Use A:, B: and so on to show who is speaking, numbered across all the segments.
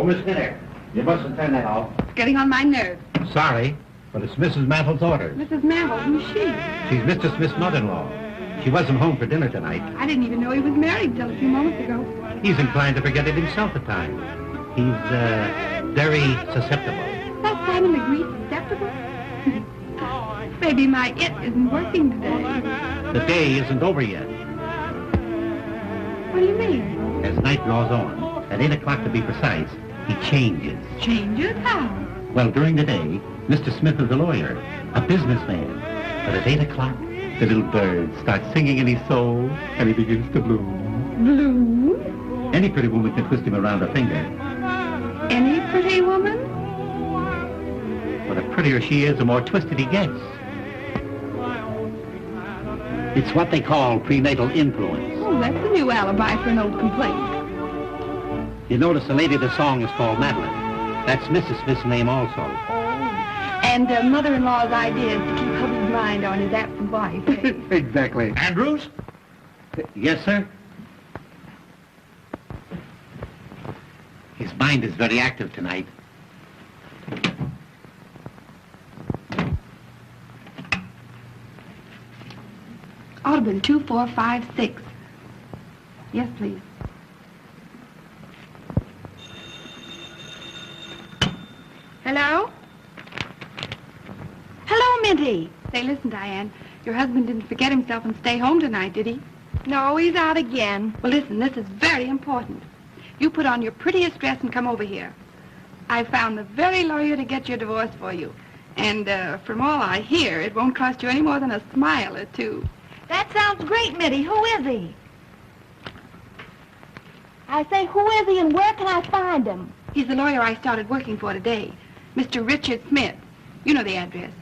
A: Miss Minnick, you mustn't turn that off.
B: It's getting on my nerves.
A: Sorry, but it's Mrs. Mantle's orders.
B: Mrs. Mantle, who's she?
A: She's Mr. Smith's mother-in-law. She wasn't home for dinner tonight.
B: I didn't even know he was married till a few moments ago.
A: He's inclined to forget it himself at times. He's, very susceptible.
B: That Simon agreed susceptible? Maybe my it isn't working today.
A: The day isn't over yet.
B: What do you mean?
A: As night draws on, at 8 o'clock to be precise, he changes.
B: Changes? How?
A: Well, during the day, Mr. Smith is a lawyer, a businessman. But at 8 o'clock, the little bird starts singing in his soul, and he begins to bloom.
B: Bloom?
A: Any pretty woman can twist him around her finger.
B: Any pretty woman?
A: But the prettier she is, the more twisted he gets. It's what they call prenatal influence.
B: Oh, that's a new alibi for an old complaint.
A: You notice the lady of the song is called Madeline. That's Mrs. Smith's name also.
B: And mother-in-law's idea is to keep hubby's mind on his absent wife. Eh?
A: Exactly. Andrews? Yes, sir? His mind is very active tonight.
B: Ought to have been 2, 4, 5, 6. Yes, please. Hello? Hello, Minty. Say, listen, Diane. Your husband didn't forget himself and stay home tonight, did he? No, he's out again. Well, listen, this is very important. You put on your prettiest dress and come over here. I found the very lawyer to get your divorce for you. And from all I hear, it won't cost you any more than a smile or two.
C: That sounds great, Mitty. Who is he? I say, who is he and where can I find him?
B: He's the lawyer I started working for today, Mr. Richard Smith. You know the address.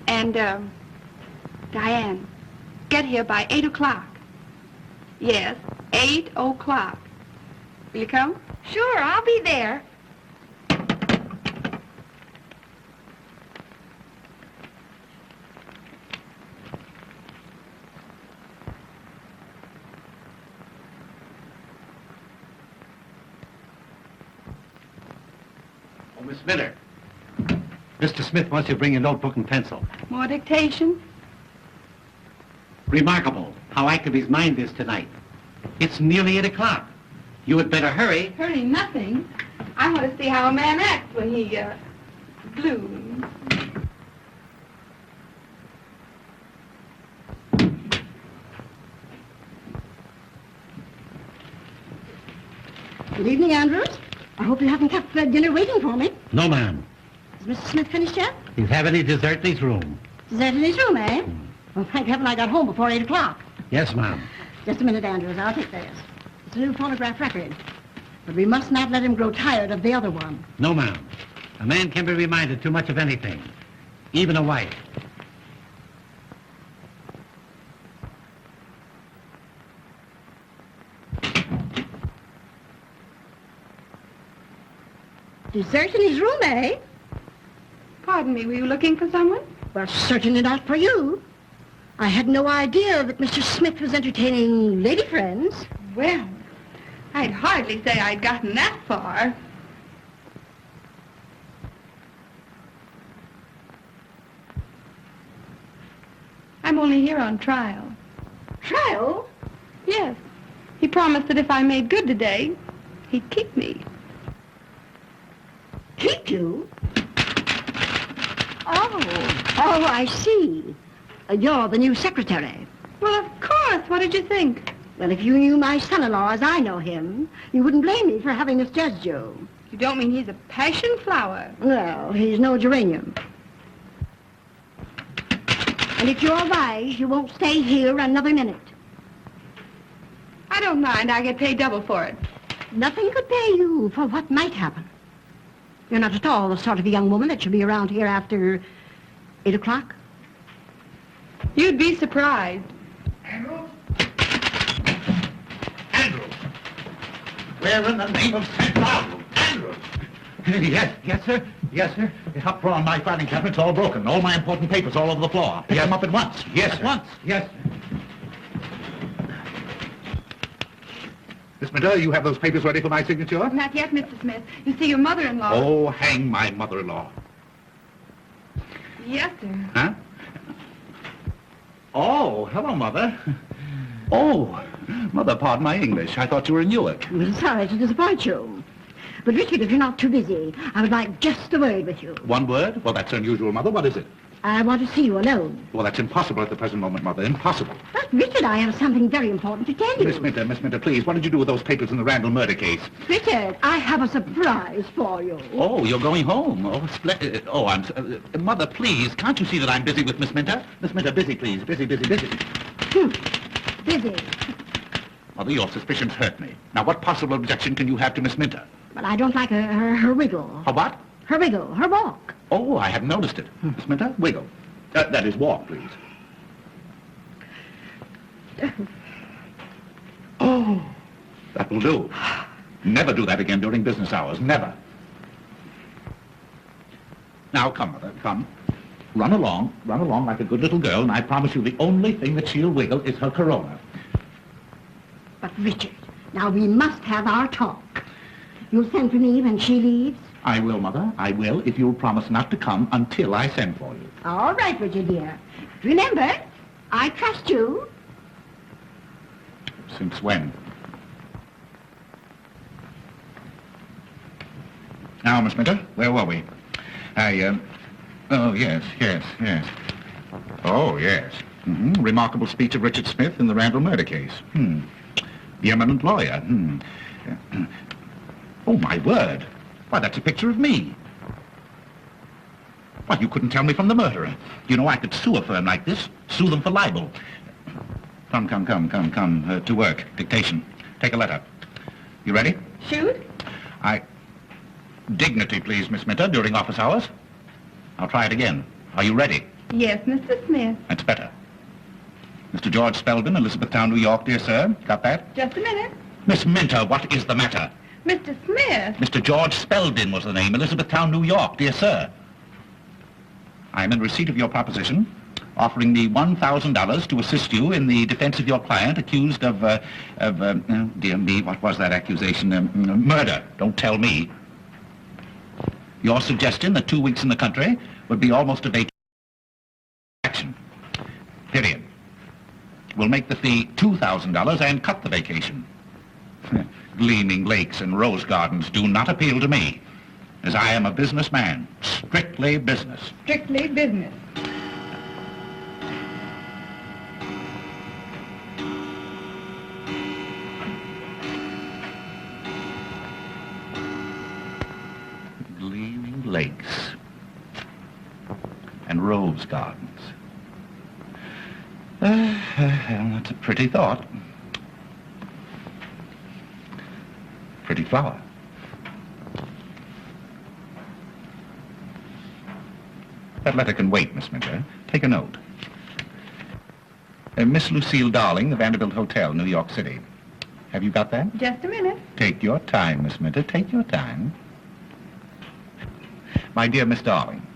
B: And, Diane, get here by 8 o'clock. Yes, 8 o'clock. Will you come?
C: Sure, I'll be there.
A: Oh, Miss Miller. Mr. Smith wants you to bring a notebook and pencil.
B: More dictation?
A: Remarkable how active his mind is tonight. It's nearly 8 o'clock. You had better hurry.
B: Hurry nothing. I want to see how a man acts when he, blooms.
D: Good evening, Andrews. I hope you haven't kept dinner waiting for me.
A: No, ma'am.
D: Is Mr. Smith finished yet?
A: He's having his dessert in his room.
D: Is that in his room, eh? Well, thank heaven I got home before 8 o'clock.
A: Yes, ma'am.
D: Just a minute, Andrews. I'll take this. It's a new phonograph record. But we must not let him grow tired of the other one.
A: No, ma'am. A man can be reminded too much of anything, even a wife.
D: Deserting his room, eh?
B: Pardon me, were you looking for someone?
D: Well, certainly not for you. I had no idea that Mr. Smith was entertaining lady friends.
B: Well, I'd hardly say I'd gotten that far. I'm only here on trial.
D: Trial?
B: Yes. He promised that if I made good today, he'd keep me.
D: Keep you? Oh, I see. You're the new secretary.
B: Well, of course. What did you think?
D: Well, if you knew my son-in-law as I know him, you wouldn't blame me for having misjudged you.
B: You don't mean he's a passion flower?
D: No, he's no geranium. And if you're wise, you won't stay here another minute.
B: I don't mind. I get paid double for it.
D: Nothing could pay you for what might happen. You're not at all the sort of a young woman that should be around here after 8 o'clock.
B: You'd be surprised.
A: Andrews? Andrews! Where in the name of St. Paul? Andrews! Yes, sir. Yes, sir. The uproar on my filing cabinet's all broken. All my important papers all over the floor. Pick them up at once. Yes, sir. At once. Yes, sir.
E: Miss Minter, you have those papers ready for my signature?
B: Not yet, Mr. Smith. You see, your mother-in-law...
E: Oh, hang my mother-in-law.
B: Yes, sir.
E: Huh? Oh, hello, Mother. Oh, Mother, pardon my English. I thought you were in Newark.
D: I'm sorry to disappoint you. But, Richard, if you're not too busy, I would like just a word with you.
E: One word? Well, that's unusual, Mother. What is it?
D: I want to see you alone.
E: Well, that's impossible at the present moment, Mother. Impossible.
D: But, Richard, I have something very important to tell you.
E: Miss Minter, please, what did you do with those papers in the Randall murder case?
D: Richard, I have a surprise for you.
E: Oh, you're going home. Oh, splendid. Oh, Mother, please, can't you see that I'm busy with Miss Minter? Miss Minter, busy, please. Busy.
D: Busy.
E: Mother, your suspicions hurt me. Now, what possible objection can you have to Miss Minter?
D: But I don't like her wiggle.
E: Her what?
D: Her wiggle, her walk.
E: Oh, I hadn't noticed it. Miss Minter, wiggle. That is walk, please. Oh, that will do. Never do that again during business hours. Never. Now, come, Mother, come. Run along like a good little girl, and I promise you the only thing that she'll wiggle is her corona.
D: But, Richard, now we must have our talk. You'll send for me when she leaves?
E: I will, Mother. I will, if you'll promise not to come until I send for you.
D: All right, Richard, dear. Remember, I trust you.
E: Since when? Now, Miss Minter, where were we? Oh, yes. Oh, yes. Remarkable speech of Richard Smith in the Randall murder case. The eminent lawyer. Oh, my word. Why, that's a picture of me. Why, you couldn't tell me from the murderer. You know, I could sue a firm like this, sue them for libel. Come, to work. Dictation. Take a letter. You ready?
B: Shoot?
E: Dignity, please, Miss Minter, during office hours. I'll try it again. Are you ready?
B: Yes, Mr. Smith.
E: That's better. Mr. George Spelvin, Elizabethtown, New York, dear sir. Got that?
B: Just a minute.
E: Miss Minter, what is the matter?
B: Mr. Smith.
E: Mr. George Spelvin was the name, Elizabethtown, New York, dear sir. I am in receipt of your proposition, offering me $1,000 to assist you in the defense of your client accused of dear me, what was that accusation? Murder. Don't tell me. Your suggestion that 2 weeks in the country would be almost a vacation. Period. We'll make the fee $2,000 and cut the vacation. Gleaming lakes and rose gardens do not appeal to me, as I am a businessman. Strictly business.
B: Strictly business.
E: Gleaming lakes and rose gardens. That's a pretty thought. Pretty flower. That letter can wait, Miss Minter. Take a note. Miss Lucille Darling, the Vanderbilt Hotel, New York City. Have you got that?
B: Just a minute.
E: Take your time, Miss Minter. Take your time. My dear Miss Darling,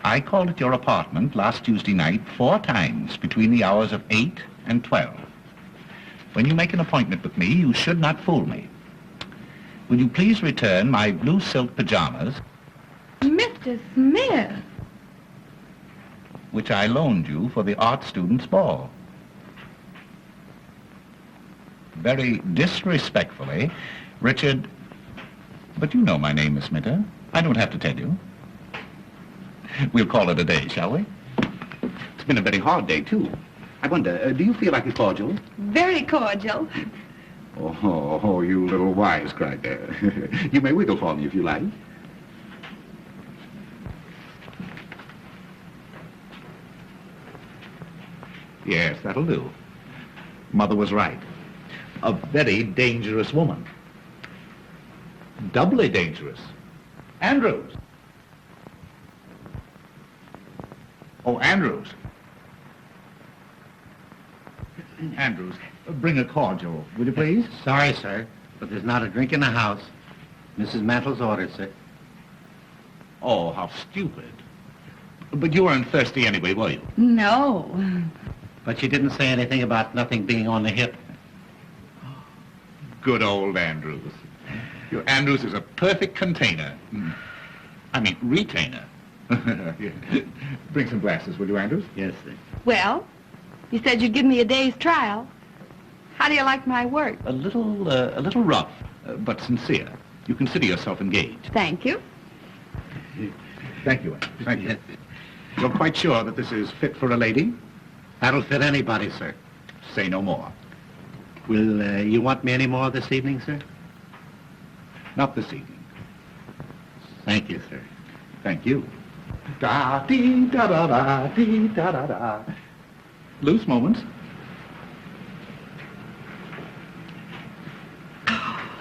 E: I called at your apartment last Tuesday night 4 times between the hours of 8 and 12. When you make an appointment with me, you should not fool me. Will you please return my blue silk pajamas,
B: Mr. Smith.
E: which I loaned you for the art students' ball? Very disrespectfully, Richard... But you know my name, Miss Minter. I don't have to tell you. We'll call it a day, shall we? It's been a very hard day, too. I wonder, do you feel like a cordial?
B: Very cordial.
E: Oh, you little wisecracker. You may wiggle for me if you like. Yes, that'll do. Mother was right. A very dangerous woman. Doubly dangerous. Andrews. Oh, Andrews. Andrews, bring a cordial, will you please?
F: Sorry, sir, but there's not a drink in the house. Mrs. Mantle's orders, sir.
E: Oh, how stupid. But you weren't thirsty anyway, were you?
B: No.
F: But she didn't say anything about nothing being on the hip.
E: Good old Andrews. Your Andrews is a perfect container. I mean, retainer. Yeah. Bring some glasses, will you, Andrews?
F: Yes, sir.
B: Well, you said you'd give me a day's trial. How do you like my work?
E: A little rough, but sincere. You consider yourself engaged.
B: Thank you.
E: Thank you, Andrews. Thank you. You're quite sure that this is fit for a lady?
F: That'll fit anybody, sir.
E: Say no more.
F: Will you want me any more this evening, sir?
E: Not this evening.
F: Thank you, sir.
E: Thank you. Da-dee-da-da-da-dee-da-da-da. Loose moments.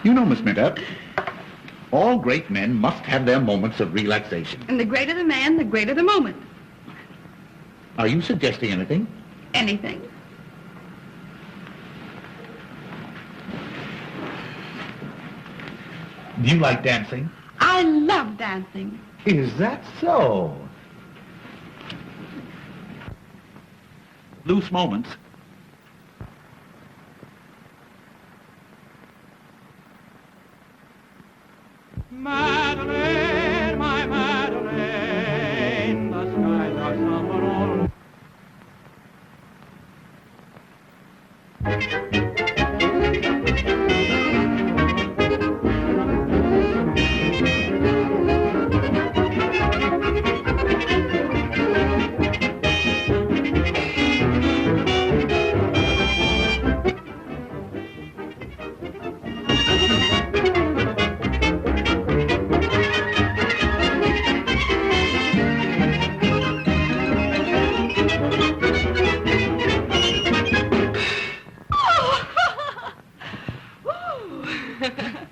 E: You know, Miss Minter, all great men must have their moments of relaxation.
B: And the greater the man, the greater the moment.
E: Are you suggesting anything?
B: Anything.
E: Do you like dancing?
B: I love dancing.
E: Is that so? Loose moments.
G: Madeline, my Madeline, the skies are somber all.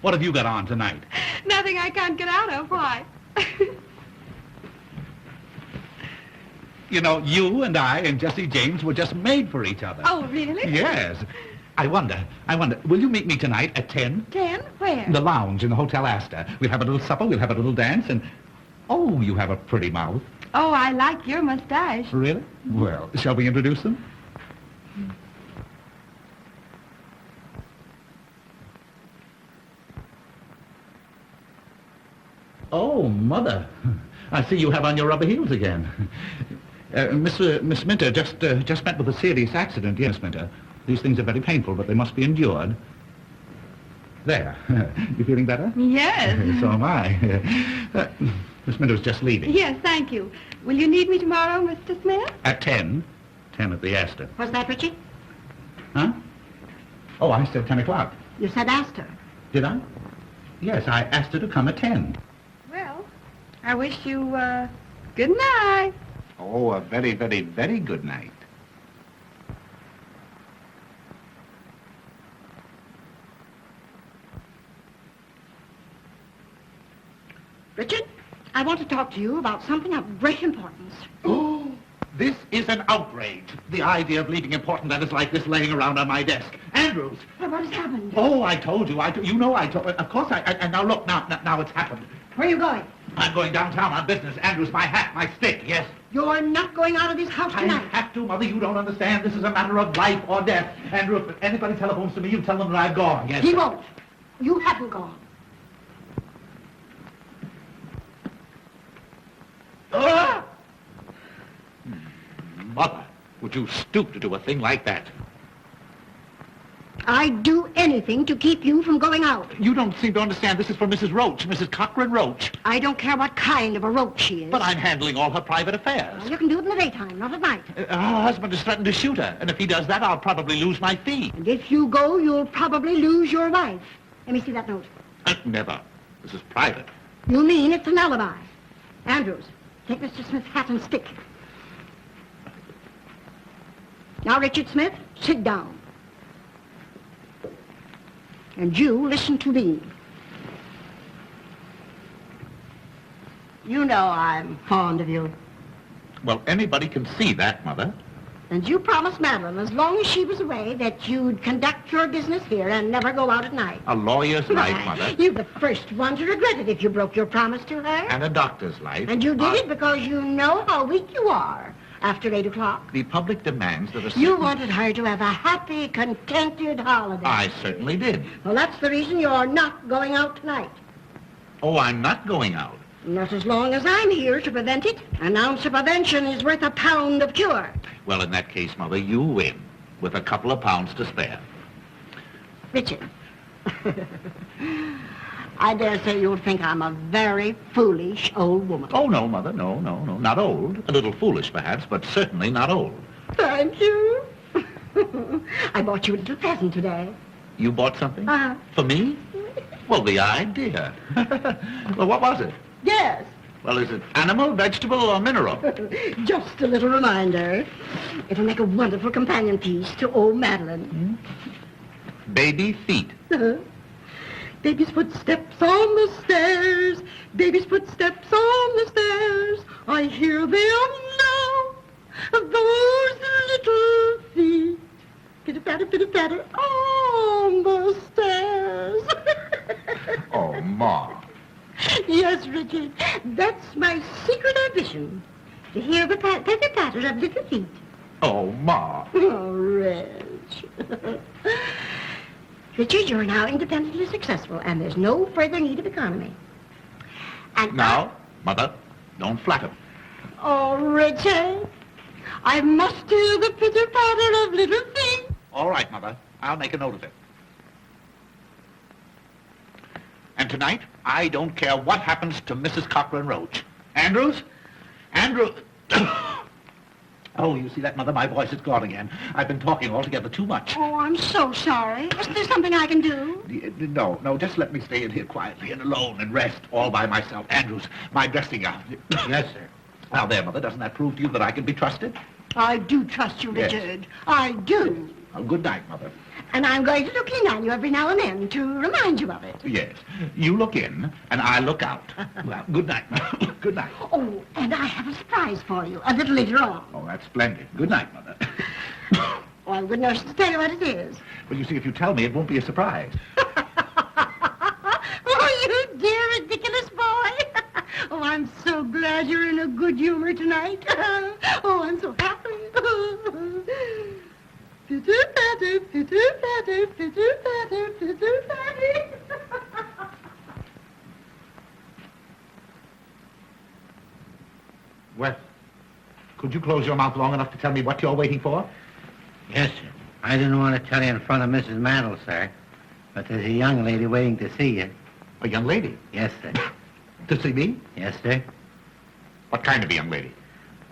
E: What have you got on tonight?
B: Nothing I can't get out of. Why?
E: You know, you and I and Jesse James were just made for each other.
B: Oh, really?
E: Yes. I wonder, will you meet me tonight at 10?
B: 10? Where?
E: The lounge in the Hotel Astor. We'll have a little supper, we'll have a little dance, and... Oh, you have a pretty mouth.
B: Oh, I like your mustache.
E: Really? Well, shall we introduce them? Oh, Mother. I see you have on your rubber heels again. Miss Minter just met with a serious accident. Yes, Minter. These things are very painful, but they must be endured. There. You feeling better?
B: Yes.
E: So am I. Miss Minter's just leaving.
B: Yes, thank you. Will you need me tomorrow, Mr. Smith?
E: At 10. 10 at the Astor.
D: What's that, Richie?
E: Huh? Oh, I said 10 o'clock.
D: You said Esther.
E: Did I? Yes, I asked her to come at 10.
B: Well, I wish you, good night.
E: Oh, a very, very, very good night.
D: Richard, I want to talk to you about something of great importance.
E: Oh, this is an outrage. The idea of leaving important letters like this laying around on my desk. Andrews!
D: What has happened?
E: Oh, I told you. You know I told... Of course and now look, now it's happened.
D: Where are you going?
A: I'm going downtown on business. Andrews, my hat, my stick. Yes.
D: You're not going out of this house
A: I
D: tonight.
A: have to, Mother. You don't understand. This is a matter of life or death. Andrew, if anybody telephones to me, you tell them that I've gone. Yes.
D: He won't. You haven't gone.
A: Ah! Mother, would you stoop to do a thing like that?
D: I'd do anything to keep you from going out.
A: You don't seem to understand. This is for Mrs. Roach, Mrs. Cochran Roach.
D: I don't care what kind of a roach she is.
A: But I'm handling all her private affairs.
D: Well, you can do it in the daytime, not at night.
A: Her husband has threatened to shoot her, and if he does that, I'll probably lose my fee.
D: And if you go, you'll probably lose your wife. Let me see that note.
A: Never. This is private.
D: You mean it's an alibi? Andrews, take Mr. Smith's hat and stick. Now, Richard Smith, sit down. And you listen to me. You know I'm fond of you.
A: Well, anybody can see that, Mother.
D: And you promised Madeline, as long as she was away, that you'd conduct your business here and never go out at night.
A: A lawyer's life, Mother.
D: You're the first one to regret it if you broke your promise to her.
A: And a doctor's life.
D: And you did it because you know how weak you are after 8 o'clock.
A: The public demands that a certain...
D: You wanted her to have a happy, contented holiday.
A: I certainly did.
D: Well, that's the reason you're not going out tonight.
A: Oh, I'm not going out.
D: Not as long as I'm here to prevent it. An ounce of prevention is worth a pound of cure.
A: Well, in that case, Mother, you win, with a couple of pounds to spare.
D: Richard, I dare say you'll think I'm a very foolish old woman.
A: Oh, no, Mother, no, not old. A little foolish, perhaps, but certainly not old.
D: Thank you. I bought you a little present today.
A: You bought something?
D: Uh-huh.
A: For me? Well, the idea. Well, what was it?
D: Yes.
A: Well, is it animal, vegetable, or mineral?
D: Just a little reminder. It'll make a wonderful companion piece to old Madeline.
A: Baby feet.
D: Baby's footsteps on the stairs. Baby's footsteps on the stairs. I hear them now. Those little feet. Pitter-patter on the stairs.
A: Oh, Ma.
D: Yes, Richard. That's my secret ambition. To hear the patter of little feet.
A: Oh, Ma.
D: Oh, Reg. Richard, you're now independently successful, and there's no further need of economy. And
A: Now, Mother, don't flatter.
D: Oh, Richard, I must hear the pitter-patter of little feet.
A: All right, Mother. I'll make a note of it. And tonight, I don't care what happens to Mrs. Cochran Roach. Andrews? Andrew... Oh, you see that, Mother? My voice is gone again. I've been talking altogether too much.
D: Oh, I'm so sorry. Is there something I can do?
A: No, just let me stay in here quietly and alone and rest all by myself. Andrews, my dressing gown.
F: Yes, sir.
A: Now there, Mother, doesn't that prove to you that I can be trusted?
D: I do trust you,
A: Yes.
D: Richard. I do.
A: Well, good night, Mother.
D: And I'm going to look in on you every now and then to remind you of it.
A: Yes, you look in and I look out. Well, good night, Mother. Good night.
D: Oh, and I have a surprise for you a little later on.
A: Oh, that's splendid. Good night, Mother.
D: Oh, I wouldn't know to tell you what it is.
A: Well, you see, if you tell me, it won't be a surprise.
D: Oh, you dear, ridiculous boy. Oh, I'm so glad you're in a good humor tonight. Oh, I'm so happy. Pitter-patter, pitter-patter, pitter-patter, pitter-patter.
A: Well, could you close your mouth long enough to tell me what you're waiting for?
F: Yes, sir. I didn't want to tell you in front of Mrs. Mantle, sir, but there's a young lady waiting to see you.
A: A young lady?
F: Yes, sir.
A: To see me?
F: Yes, sir.
A: What kind of a young lady?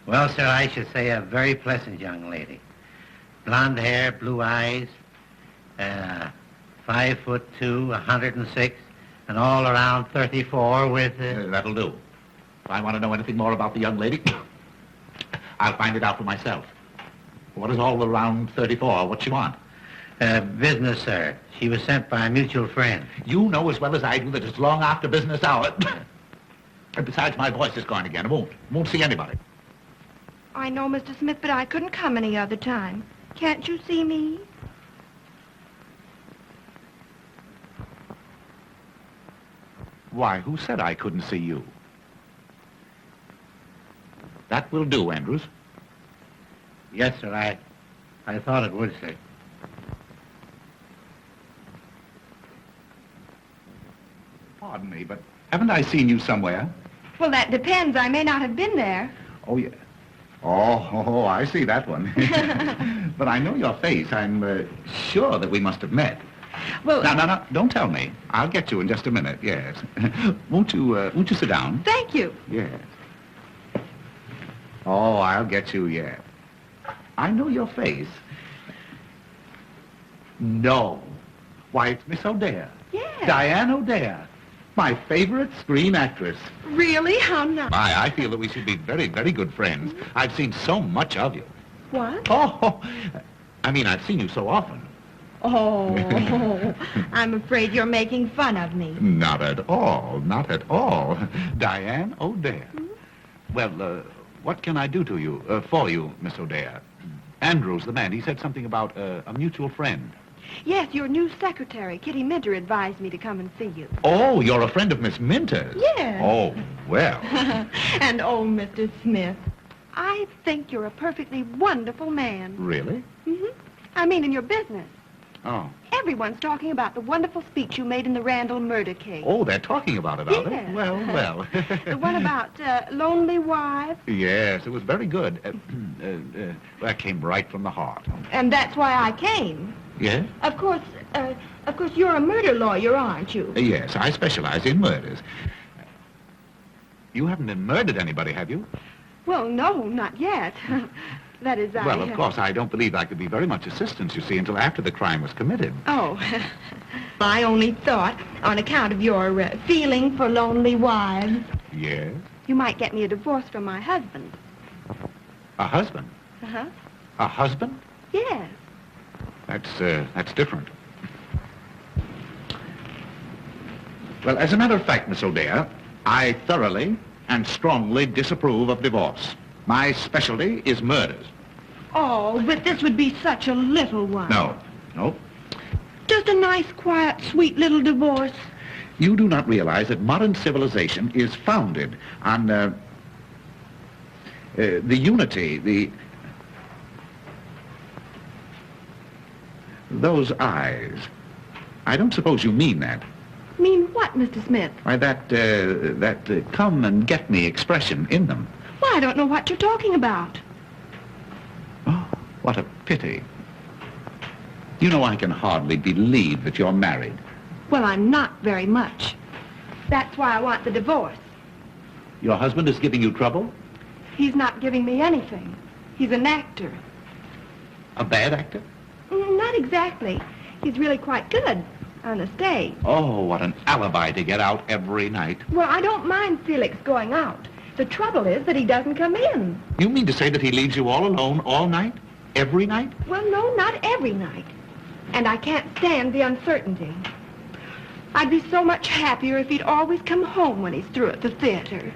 F: Well, sir, I should say a very pleasant young lady. Blonde hair, blue eyes, 5'2", 106, and all around 34 with...
A: That'll do. If I want to know anything more about the young lady, I'll find it out for myself. What is all around 34? What's she want?
F: Business, sir. She was sent by a mutual friend.
A: You know as well as I do that it's long after business hour. And besides, my voice is gone again. I won't see anybody.
C: I know, Mr. Smith, but I couldn't come any other time. Can't you see me?
A: Why, who said I couldn't see you? That will do, Andrews.
F: Yes, sir, I thought it would, sir.
A: Pardon me, but haven't I seen you somewhere?
C: Well, that depends. I may not have been there.
A: Oh, yeah. Oh, I see that one. But I know your face. I'm sure that we must have met.
C: Well,
A: No, don't tell me. I'll get you in just a minute, yes. Won't you sit down?
C: thank you.
A: Yes. Oh, I'll get you, yes. I know your face. No. Why, it's Miss O'Dare.
C: Yes.
A: Diane O'Dare. My favorite screen actress.
C: Really? How nice.
A: I feel that we should be very, very good friends. I've seen so much of you.
C: What?
A: Oh, I mean, I've seen you so often.
C: Oh, I'm afraid you're making fun of me.
A: Not at all, not at all. Diane O'Dare. Well, what can I do to you, for you, Miss O'Dare? Andrews, the man, he said something about a mutual friend.
C: Yes, your new secretary, Kitty Minter, advised me to come and see you.
A: Oh, you're a friend of Miss Minter's?
C: Yes.
A: Oh, well.
C: And oh, Mr. Smith, I think you're a perfectly wonderful man.
A: Really?
C: I mean, in your business.
A: Oh.
C: Everyone's talking about the wonderful speech you made in the Randall murder case.
A: Oh, they're talking about it, are they?
C: Yes.
A: Well.
C: The one about lonely wives.
A: Yes, it was very good. That came right from the heart.
C: And that's why I came.
A: Yes?
C: Of course, you're a murder lawyer, aren't you?
A: Yes, I specialize in murders. You haven't murdered anybody, have you?
C: Well, no, not yet. That is,
A: Well, of course, I don't believe I could be very much assistance, you see, until after the crime was committed.
C: Oh, I only thought, on account of your feeling for lonely wives,
A: Yes?
C: you might get me a divorce from my husband.
A: A husband?
C: Uh-huh.
A: A husband?
C: Yes.
A: That's different. Well, as a matter of fact, Miss O'Dare, I thoroughly and strongly disapprove of divorce. My specialty is murders.
C: Oh, but this would be such a little one.
A: No.
C: Just a nice, quiet, sweet little divorce.
A: You do not realize that modern civilization is founded on the unity, those eyes. I don't suppose you mean that.
C: Mean what, Mr. Smith?
A: Why, that come and get me expression in them.
C: Well, I don't know what you're talking about.
A: Oh, what a pity. You know, I can hardly believe that you're married.
C: Well, I'm not very much. That's why I want the divorce.
A: Your husband is giving you trouble?
C: He's not giving me anything. He's an actor.
A: A bad actor?
C: Not exactly. He's really quite good on the stage.
A: Oh, what an alibi to get out every night.
C: Well, I don't mind Felix going out. The trouble is that he doesn't come in.
A: You mean to say that he leaves you all alone all night? Every night?
C: Well, no, not every night. And I can't stand the uncertainty. I'd be so much happier if he'd always come home when he's through at the theater.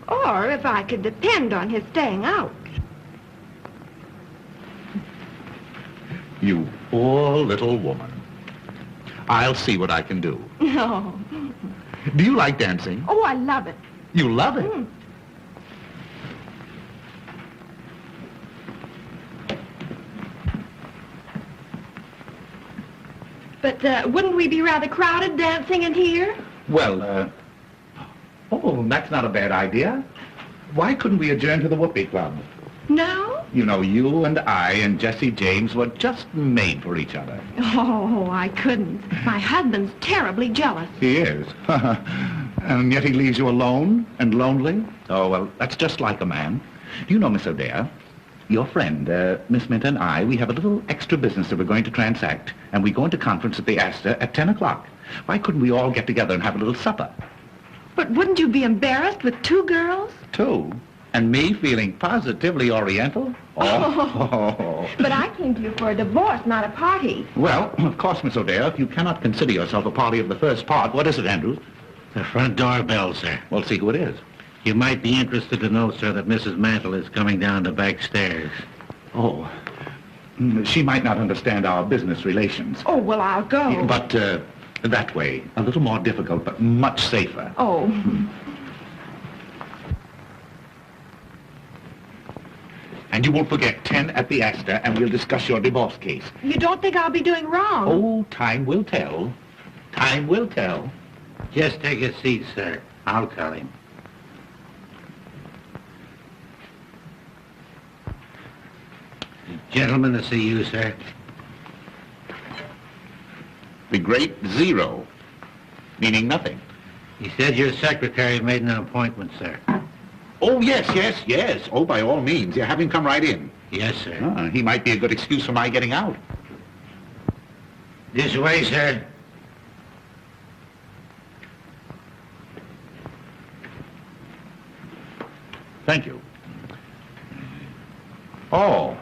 C: Or if I could depend on his staying out.
A: You poor little woman. I'll see what I can do.
C: No.
A: Do you like dancing?
C: Oh, I love it.
A: You love it?
C: But wouldn't we be rather crowded dancing in here?
A: Well, oh, that's not a bad idea. Why couldn't we adjourn to the Whoopee Club?
C: No?
A: You know, you and I and Jesse James were just made for each other.
C: Oh, I couldn't. My husband's terribly jealous.
A: He is. And yet he leaves you alone and lonely? Oh, well, that's just like a man. Do you know, Miss O'Dare, your friend, Miss Minter and I, we have a little extra business that we're going to transact, and we go into conference at the Esther at 10 o'clock. Why couldn't we all get together and have a little supper?
C: But wouldn't you be embarrassed with two girls?
A: Two? And me feeling positively oriental? Oh.
C: But I came to you for a divorce, not a party.
A: Well, of course, Miss O'Dare, if you cannot consider yourself a party of the first part, what is it, Andrews?
F: The front door bell, sir.
A: Well, see who it is.
F: You might be interested to know, sir, that Mrs. Mantle is coming down the back stairs.
A: Oh. She might not understand our business relations.
C: Oh, well, I'll go.
A: But that way, a little more difficult, but much safer.
C: Oh.
E: And you won't forget 10 at the Esther, and we'll discuss your divorce case.
C: You don't think I'll be doing wrong?
E: Oh, time will tell. Time will tell.
F: Just take a seat, sir. I'll tell him. Gentlemen to see you, sir.
E: The great zero, meaning nothing.
F: He said your secretary made an appointment, sir.
E: Oh, yes. Oh, by all means. Yeah, have him come right in.
F: Yes, sir.
E: He might be a good excuse for my getting out.
F: This way, sir.
E: Thank you. Oh,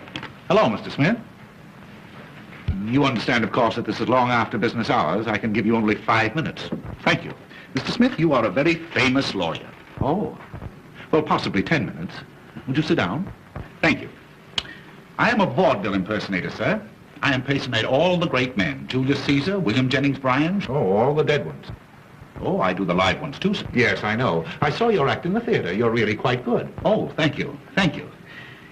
E: hello, Mr. Smith. You understand, of course, that this is long after business hours. I can give you only 5 minutes. Thank you. Mr. Smith, you are a very famous lawyer. Oh. Well, possibly 10 minutes. Would you sit down? Thank you. I am a vaudeville impersonator, sir. I impersonate all the great men. Julius Caesar, William Jennings Bryan. Oh, all the dead ones. Oh, I do the live ones, too, sir. Yes, I know. I saw your act in the theater. You're really quite good. Oh, thank you. Thank you.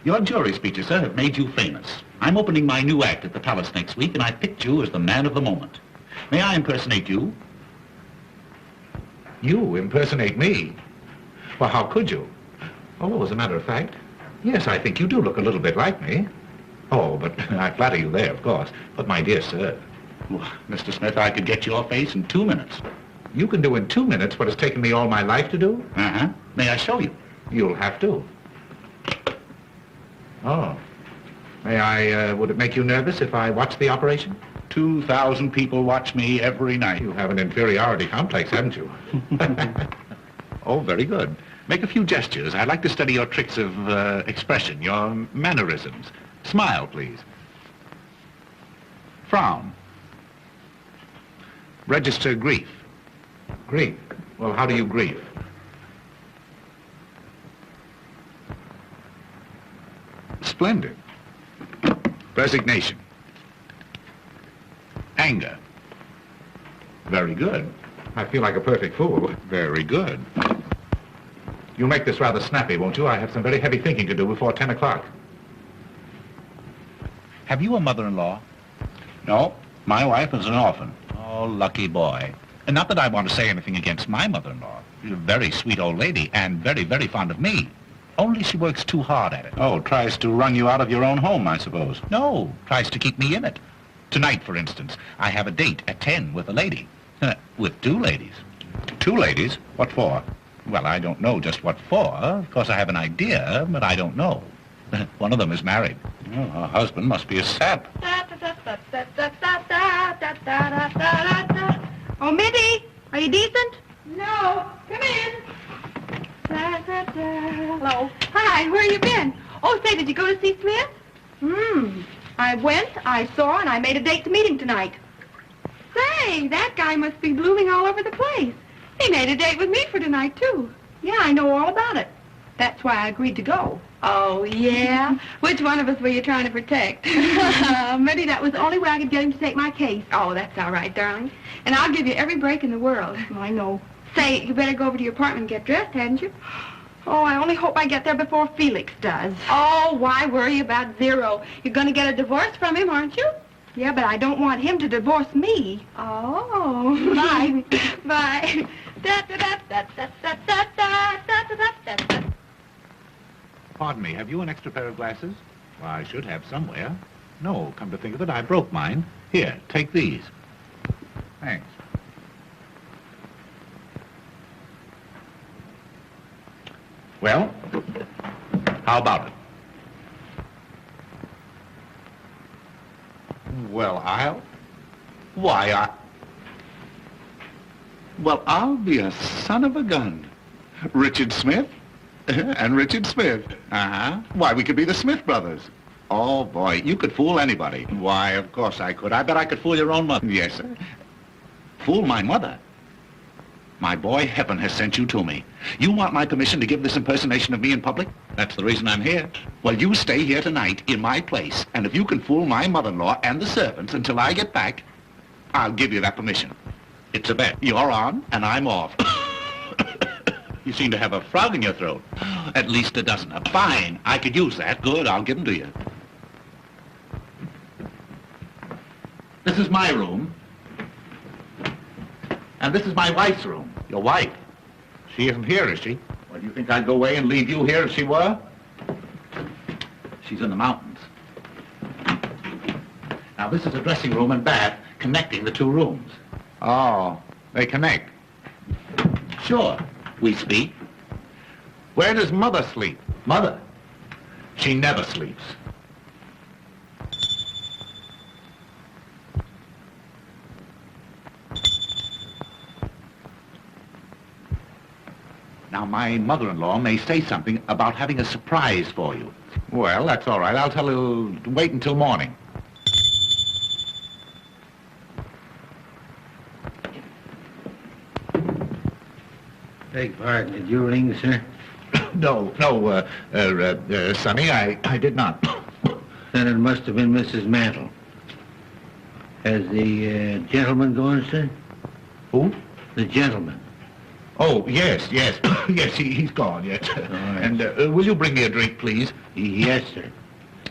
E: Your jury speeches, sir, have made you famous. I'm opening my new act at the Palace next week, and I picked you as the man of the moment. May I impersonate you? You impersonate me? Well, how could you? Oh, as a matter of fact, yes, I think you do look a little bit like me. Oh, but I flatter you there, of course. But, my dear sir, well, Mr. Smith, I could get your face in 2 minutes. You can do in 2 minutes what has taken me all my life to do? Uh-huh. May I show you? You'll have to. Oh. May I, would it make you nervous if I watched the operation? 2,000 people watch me every night. You have an inferiority complex, haven't you? Oh, very good. Make a few gestures. I'd like to study your tricks of expression, your mannerisms. Smile, please. Frown. Register grief. Grief? Well, how do you grieve? Splendid. Resignation. Anger. Very good. I feel like a perfect fool. Very good. You'll make this rather snappy, won't you? I have some very heavy thinking to do before 10 o'clock. Have you a mother-in-law? No. My wife is an orphan. Oh, lucky boy. And not that I want to say anything against my mother-in-law. She's a very sweet old lady and very, very fond of me. Only she works too hard at it. Oh, tries to wrung you out of your own home, I suppose. No, tries to keep me in it. Tonight, for instance, I have a date at 10 with a lady. With 2 ladies. 2 ladies? What for? Well, I don't know just what for. Of course, I have an idea, but I don't know. One of them is married. Oh, her husband must be a sap.
B: Oh, Mitty, are you decent?
C: No, come in.
B: Hello. Hi, where you been? Oh, say, did you go to see Smith?
C: I went, I saw, and I made a date to meet him tonight.
B: Say, that guy must be blooming all over the place. He made a date with me for tonight, too.
C: Yeah, I know all about it. That's why I agreed to go.
B: Oh, yeah? Which one of us were you trying to protect?
C: Maybe that was the only way I could get him to take my case.
B: Oh, that's all right, darling. And I'll give you every break in the world.
C: I know.
B: Say, you better go over to your apartment and get dressed, hadn't you?
C: Oh, I only hope I get there before Felix does.
B: Oh, why worry about Zero? You're going to get a divorce from him, aren't you?
C: Yeah, but I don't want him to divorce me.
B: Oh.
C: Bye.
B: Bye.
E: Pardon me, have you an extra pair of glasses? Well, I should have somewhere. No, come to think of it, I broke mine. Here, take these. Thanks. Well, how about it? Well, I'll be a son of a gun. Richard Smith and Richard Smith. Uh-huh. Why, we could be the Smith brothers. Oh, boy, you could fool anybody. Why, of course I could. I bet I could fool your own mother. Yes, sir. Fool my mother? My boy, heaven has sent you to me. You want my permission to give this impersonation of me in public? That's the reason I'm here. Well, you stay here tonight in my place, and if you can fool my mother-in-law and the servants until I get back, I'll give you that permission. It's a bet. You're on, and I'm off. You seem to have a frog in your throat. At least a dozen. Fine. I could use that. Good. I'll give them to you. This is my room. And this is my wife's room.
A: Your wife? She isn't here, is she?
E: Well, do you think I'd go away and leave you here if she were? She's in the mountains. Now, this is a dressing room and bath connecting the two rooms.
A: Oh, they connect.
E: Sure. We speak.
A: Where does Mother sleep?
E: Mother. She never sleeps. Now, my mother-in-law may say something about having a surprise for you.
A: Well, that's all right. I'll tell her to wait until morning.
F: Beg pardon, did you ring, sir?
A: No, Sonny, I did not.
F: Then it must have been Mrs. Mantle. Has the gentleman gone, sir?
A: Who?
F: The gentleman.
A: Oh, yes. Yes, he's gone, yes.
F: All right.
A: And will you bring me a drink, please?
F: Yes, sir.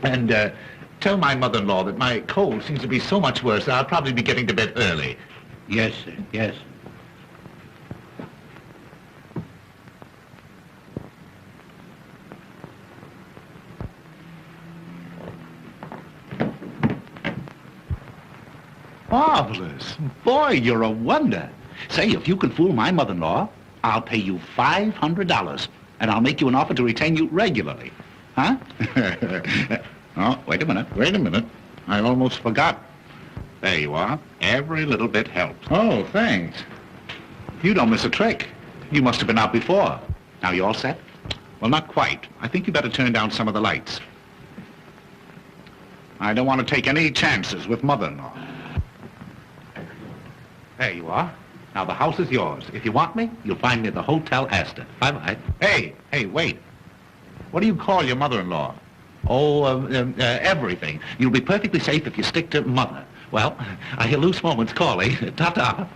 A: And tell my mother-in-law that my cold seems to be so much worse that I'll probably be getting to bed early.
F: Yes, sir. Yes.
E: Marvelous. Boy, you're a wonder. Say, if you can fool my mother-in-law, I'll pay you $500, and I'll make you an offer to retain you regularly. Huh? Oh, wait a minute. I almost forgot. There you are. Every little bit helps.
A: Oh, thanks.
E: You don't miss a trick. You must have been out before. Now, you all set? Well, not quite. I think you better turn down some of the lights. I don't want to take any chances with mother-in-law. There you are. Now, the house is yours. If you want me, you'll find me at the Hotel Esther. Bye-bye.
A: Hey, wait. What do you call your mother-in-law?
E: Oh, everything. You'll be perfectly safe if you stick to mother. Well, I hear loose moments calling. Ta-ta.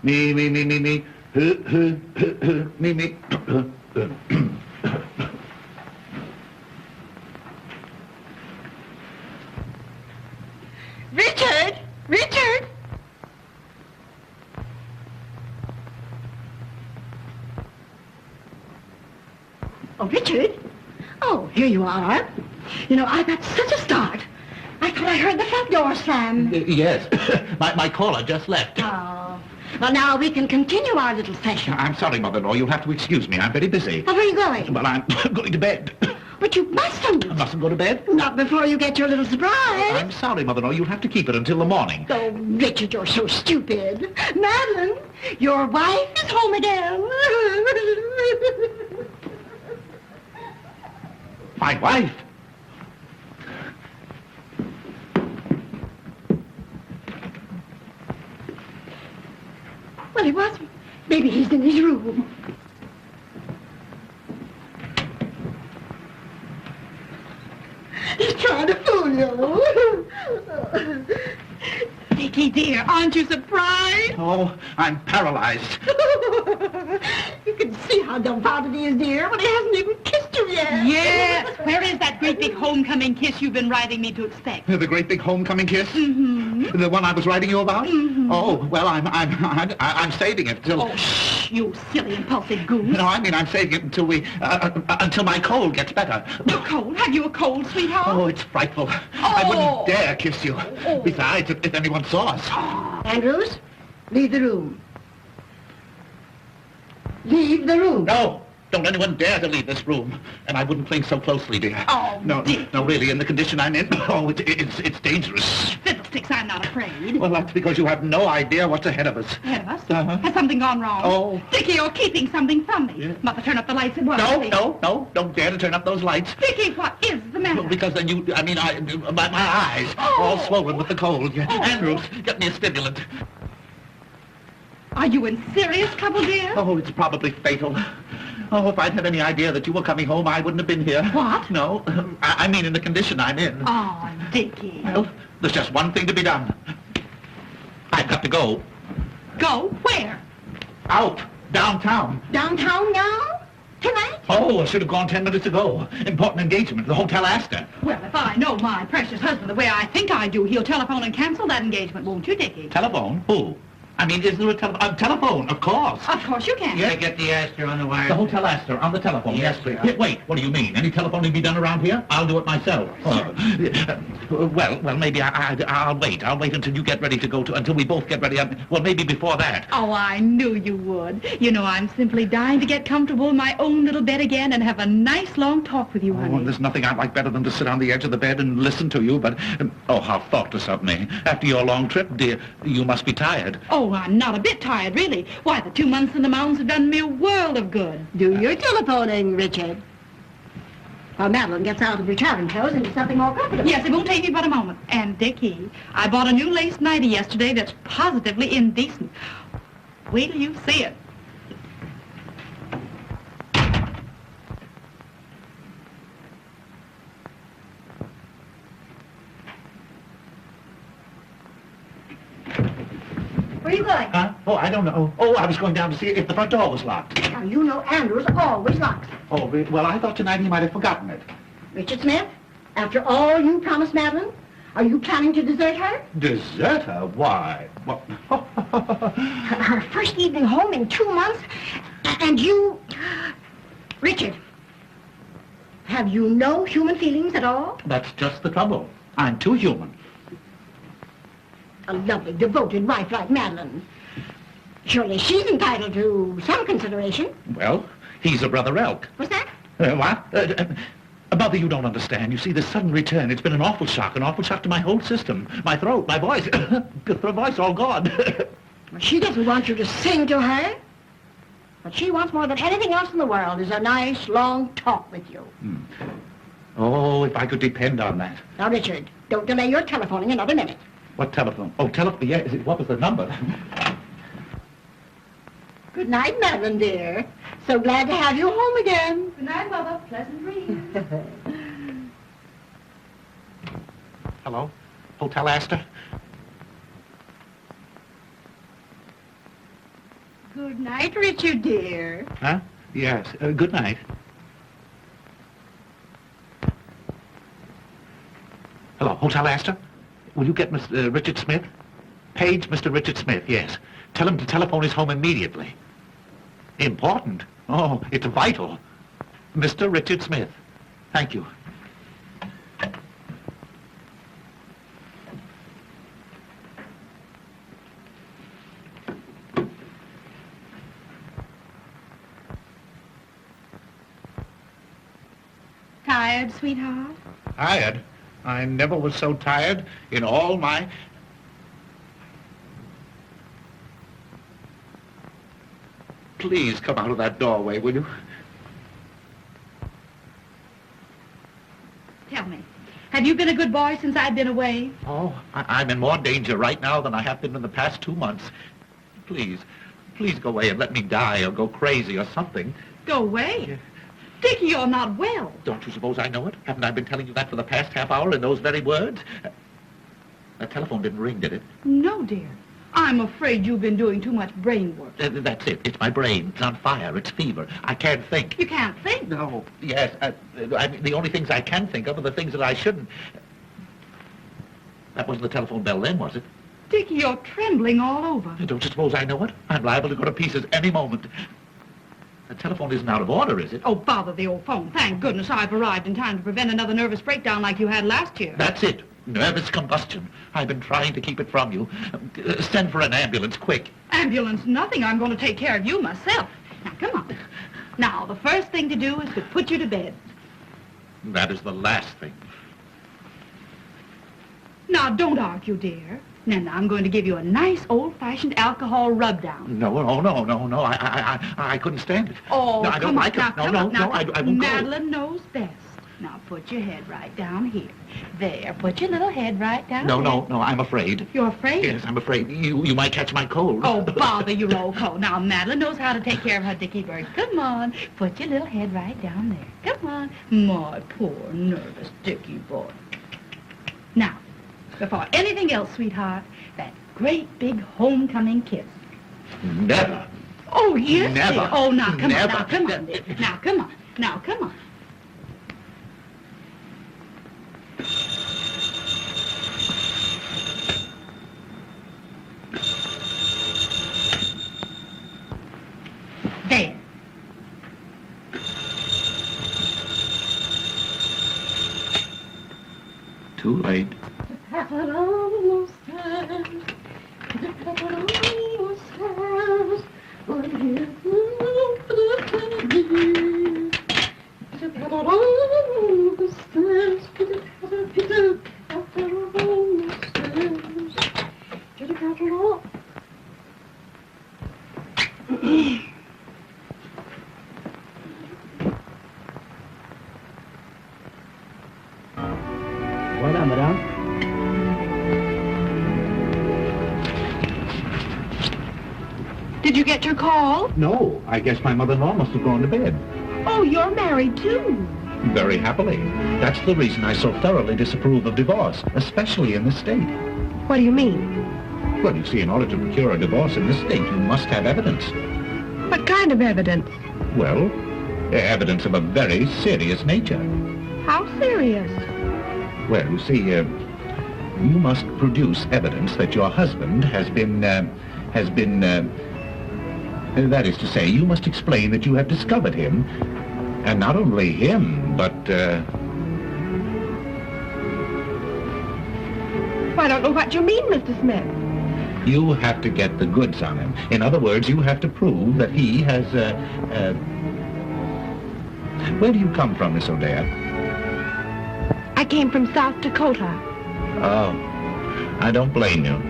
E: Me. Me.
C: Richard! Richard!
D: Oh, Richard? Oh, here you are. You know, I got such a start. I thought I heard the front door slam.
E: Yes. My caller just left.
D: Oh. Well, now we can continue our little session.
E: I'm sorry, mother-in-law. You'll have to excuse me. I'm very busy.
D: Well, where are you going?
E: Well, I'm going to bed.
D: But you mustn't.
E: I mustn't go to bed?
D: Not before you get your little surprise.
E: I'm sorry, mother-in-law. You'll have to keep it until the morning.
D: Oh, Richard, you're so stupid. Madeline, your wife is home again.
E: My wife?
D: Well, he wasn't. Maybe he's in his room. He's trying to fool you.
B: Dickie, dear, aren't you surprised?
E: Oh, I'm paralyzed.
D: You can see how dumbfounded he is, dear, when he hasn't even kissed you yet.
B: Yes. Where is that great big homecoming kiss you've been writing me to expect?
E: The great big homecoming kiss?
B: Mm-hmm.
E: The one I was writing you about?
B: Mm-hmm.
E: Oh, well, I'm saving it till...
B: Oh, shh, you silly, impulsive goose.
E: No, I mean I'm saving it until until my cold gets better.
B: A cold? Have you a cold, sweetheart?
E: Oh, it's frightful. I wouldn't dare kiss you.
B: Oh.
E: Besides, if anyone saw us.
D: Andrews, leave the room. Leave the room.
E: No, don't anyone dare to leave this room. And I wouldn't cling so closely, dear.
B: Oh,
E: no,
B: Dick.
E: no, really, in the condition I'm in, oh, it's dangerous.
B: Fiddlesticks. chopsticks. I'm not afraid.
E: Well, that's because you have no idea what's ahead of us.
B: Ahead of us?
E: Uh-huh.
B: Has something gone wrong?
E: Oh.
B: Dickie, you're keeping something from me.
E: Yeah.
B: Mother, turn up the lights at once.
E: No,
B: please.
E: no, don't dare to turn up those lights.
B: Dickie, what is the matter?
E: Well, because then my eyes are all swollen with the cold. Andrews, get me a stimulant.
B: Are you in serious trouble, dear?
E: Oh, it's probably fatal. Oh, if I'd had any idea that you were coming home, I wouldn't have been here.
B: What?
E: No, I mean in the condition I'm in.
B: Oh, Dickie.
E: Well, there's just one thing to be done. I've got to go.
B: Go where?
E: Out, downtown.
D: Downtown now? Tonight?
E: Oh, I should have gone 10 minutes ago. Important engagement, the Hotel Astor.
B: Well, if I know my precious husband the way I think I do, he'll telephone and cancel that engagement, won't you, Dickie?
E: Telephone? Who? I mean, is there a telephone? Of course.
B: Of course you can.
F: Yeah, get the Esther on the wire.
E: The Hotel Astor, on the telephone.
F: Yes,
E: please.
F: sir.
E: Wait, what do you mean? Any telephoning be done around here? I'll do it myself. Well, maybe I'll wait. I'll wait until you get ready to go to, until we both get ready. Well, maybe before that.
B: Oh, I knew you would. You know, I'm simply dying to get comfortable in my own little bed again and have a nice long talk with you,
E: Oh,
B: honey.
E: and there's nothing I'd like better than to sit on the edge of the bed and listen to you, but, oh, how thoughtless of me. After your long trip, dear, you must be tired.
B: Oh, I'm not a bit tired, really. Why, the 2 months in the mountains have done me a world of good.
D: Do your telephoning, Richard. While Madeline gets out of her traveling clothes into something more comfortable.
B: Yes, it won't take me but a moment. And, Dickie, I bought a new lace nightie yesterday that's positively indecent. Wait till you see it.
D: Where are you going?
E: Huh? Oh, I don't know. Oh, I was going down to see if the front door was locked.
D: Now, you know Andrews always locks it.
E: Oh, well, I thought tonight he might have forgotten it.
D: Richard Smith, after all you promised Madeline, are you planning to desert her?
E: Desert her? Why? What?
D: Her first evening home in 2 months, and you... Richard, have you no human feelings at all?
E: That's just the trouble. I'm too human.
D: A lovely, devoted wife like Madeline. Surely she's entitled to some consideration.
E: Well, he's a brother elk.
D: What's that?
E: What? Mother, you don't understand. You see, this sudden return, it's been an awful shock to my whole system. My throat, my voice, the voice all gone.
D: Well, she doesn't want you to sing to her. What she wants more than anything else in the world is a nice, long talk with you.
E: Oh, if I could depend on that.
D: Now, Richard, don't delay your telephoning another minute.
E: What telephone? Oh, telephone, yeah, what was the number?
D: Good night, Madeline, dear. So glad to have you home again.
B: Good night, Mother. Pleasant dreams.
E: Hello? Hotel Astor?
D: Good night, Richard, dear.
E: Huh? Yes, good night. Hello, Hotel Astor? Will you get Mr. Richard Smith? Page Mr. Richard Smith, yes. Tell him to telephone his home immediately. Important? Oh, it's vital. Mr. Richard Smith. Thank you.
B: Tired, sweetheart?
E: Tired? I never was so tired in all my... Please come out of that doorway, will you?
B: Tell me, have you been a good boy since I've been away?
E: Oh, I'm in more danger right now than I have been in the past 2 months. Please go away and let me die or go crazy or something.
B: Go away. Dickie, you're not well.
E: Don't you suppose I know it? Haven't I been telling you that for the past half hour in those very words? That telephone didn't ring, did it?
B: No, dear. I'm afraid you've been doing too much brain work.
E: That's it. It's my brain. It's on fire. It's fever. I can't think.
B: You can't think.
E: No. Yes. I mean, the only things I can think of are the things that I shouldn't. That wasn't the telephone bell then, was it?
B: Dickie, you're trembling all over.
E: Don't you suppose I know it? I'm liable to go to pieces any moment. The telephone isn't out of order, is it?
B: Oh, bother the old phone. Thank goodness I've arrived in time to prevent another nervous breakdown like you had last year.
E: That's it. Nervous combustion. I've been trying to keep it from you. Send for an ambulance, quick.
B: Ambulance, nothing. I'm going to take care of you myself. Now, come on. Now, the first thing to do is to put you to bed.
E: That is the last thing.
H: Now, don't argue, dear. Now, I'm going to give you a nice old-fashioned alcohol rub-down.
A: No. I couldn't stand it.
H: Oh,
A: no, I don't like
H: now,
A: it.
H: come
A: No,
H: on, now,
A: I won't go.
H: Madeline knows best. Now, put your head right down here. There, put your little head right down
A: No,
H: there.
A: I'm afraid.
H: You're afraid?
A: Yes, I'm afraid. You might catch my cold.
H: Oh, bother your old coat. Now, Madeline knows how to take care of her Dickie bird. Come on, put your little head right down there. Come on. My poor, nervous Dickie boy. Now, before anything else, sweetheart, that great big homecoming kiss.
A: Never.
H: Oh, yes,
A: Never.
H: dear. Oh, now, come
A: Never.
H: on, now, come on, dear. Now, come on. Now, come on. There.
A: Too late.
F: Voilà, madame.
C: Did you get your call?
A: No, I guess my mother-in-law must have gone to bed.
C: Oh, you're married, too.
A: Very happily. That's the reason I so thoroughly disapprove of divorce, especially in this state.
C: What do you mean?
A: Well, you see, in order to procure a divorce in this state, you must have evidence.
C: What kind of evidence?
A: Well, evidence of a very serious nature.
C: How serious?
A: Well, you see, you must produce evidence that your husband has been, that is to say, you must explain that you have discovered him, and not only him, but,
C: I don't know what you mean, Mr. Smith.
A: you have to get the goods on him. In other words, you have to prove that he has, where do you come from, Miss O'Dea?
C: I came from South Dakota.
A: Oh, I don't blame you.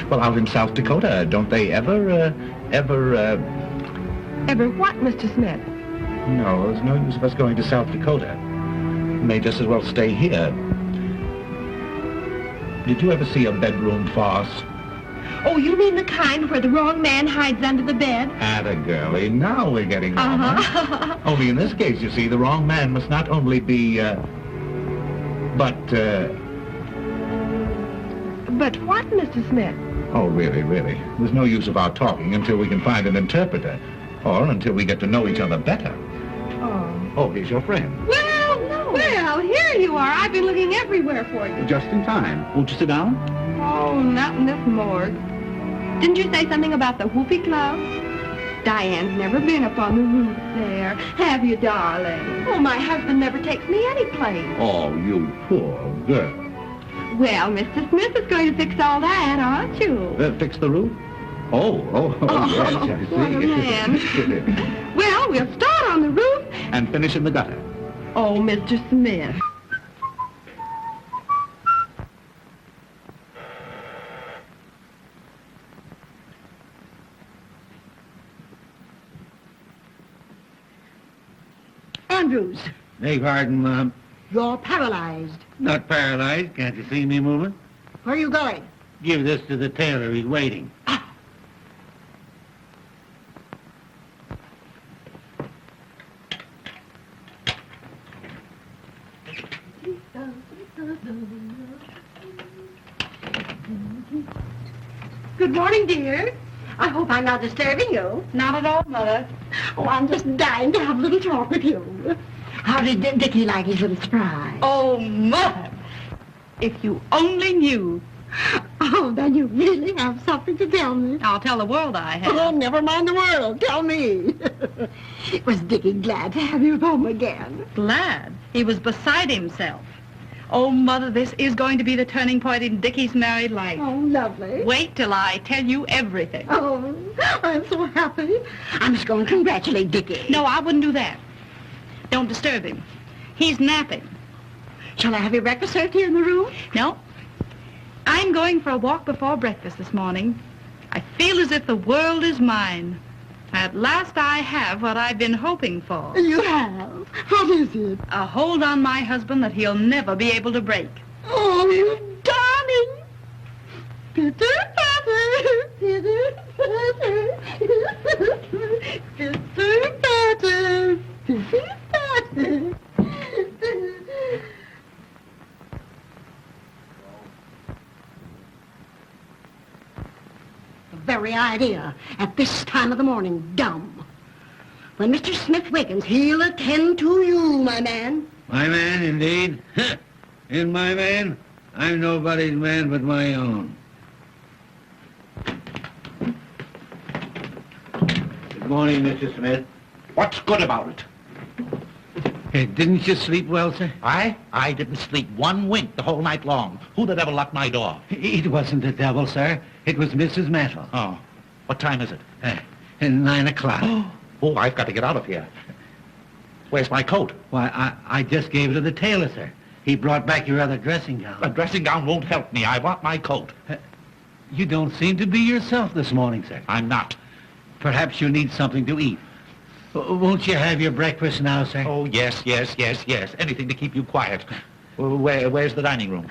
A: Well, out in South Dakota, don't they ever...
C: Ever what, Mr. Smith?
A: No, there's no use of us going to South Dakota. We may just as well stay here. Did you ever see a bedroom farce?
C: Oh, you mean the kind where the wrong man hides under the bed?
A: Atta girlie, now we're getting on. Only in this case, you see, the wrong man must not only be,
C: But what, Mr. Smith?
A: Oh, really. There's no use of our talking until we can find an interpreter, or until we get to know each other better. Oh, here's your friend.
B: Well, here you are. I've been looking everywhere for you.
A: Just in time. Won't you sit down?
B: Oh, not in this morgue. Didn't you say something about the whoopee club? Diane's never been up on the roof there. Have you, darling? Oh, my husband never takes me any place.
A: Oh, you poor girl.
B: Well, Mr. Smith is going to fix all that, aren't you?
A: Fix the roof? Oh, yes, I see.
B: What a man. Well, we'll start on the roof.
A: And finish in the gutter.
B: Oh, Mr. Smith.
D: Andrews,
F: Beg pardon, Mom.
D: you're paralyzed.
F: Not paralyzed. Can't you see me moving?
D: Where are you going?
F: Give this to the tailor. He's waiting.
B: Good morning, dear.
D: I hope I'm not disturbing you.
B: Not at all, Mother.
D: Oh, I'm just dying to have a little talk with you. How did Dickie like his little surprise?
B: Oh, Mother. If you only knew.
D: Oh, then you really have something to tell me.
B: I'll tell the world I have.
D: Oh, never mind the world. Tell me. Was Dickie glad to have you home again?
B: Glad. He was beside himself. Oh, Mother, this is going to be the turning point in Dickie's married life.
D: Oh, lovely.
B: Wait till I tell you everything.
D: Oh, I'm so happy. I must go and congratulate Dickie.
B: No, I wouldn't do that. Don't disturb him. He's napping.
D: Shall I have your breakfast served here in the room?
H: No. I'm going for a walk before breakfast this morning. I feel as if the world is mine. At last I have what I've been hoping for.
D: You have? What is it?
H: A hold on my husband that he'll never be able to break.
D: Oh, you darling. Pitter-patter, pitter-patter, pitter-patter, pitter-patter. The very idea at this time of the morning, dumb. When Mr. Smith wakens, he'll attend to you, my man.
F: My man, indeed. And my man, I'm nobody's man but my own. Good morning, Mr. Smith.
E: What's good about it?
F: Hey, didn't you sleep well, sir?
E: I didn't sleep one wink the whole night long. Who the devil locked my door?
F: It wasn't the devil, sir. It was Mrs. Mantle.
E: Oh, what time is it?
F: 9 o'clock.
E: Oh, I've got to get out of here. Where's my coat?
F: Why, I just gave it to the tailor, sir. He brought back your other dressing gown.
E: A dressing gown won't help me. I want my coat.
F: You don't seem to be yourself this morning, sir.
E: I'm not.
F: Perhaps you need something to eat. Won't you have your breakfast now, sir?
E: Oh, yes. Anything to keep you quiet. Where's the dining room?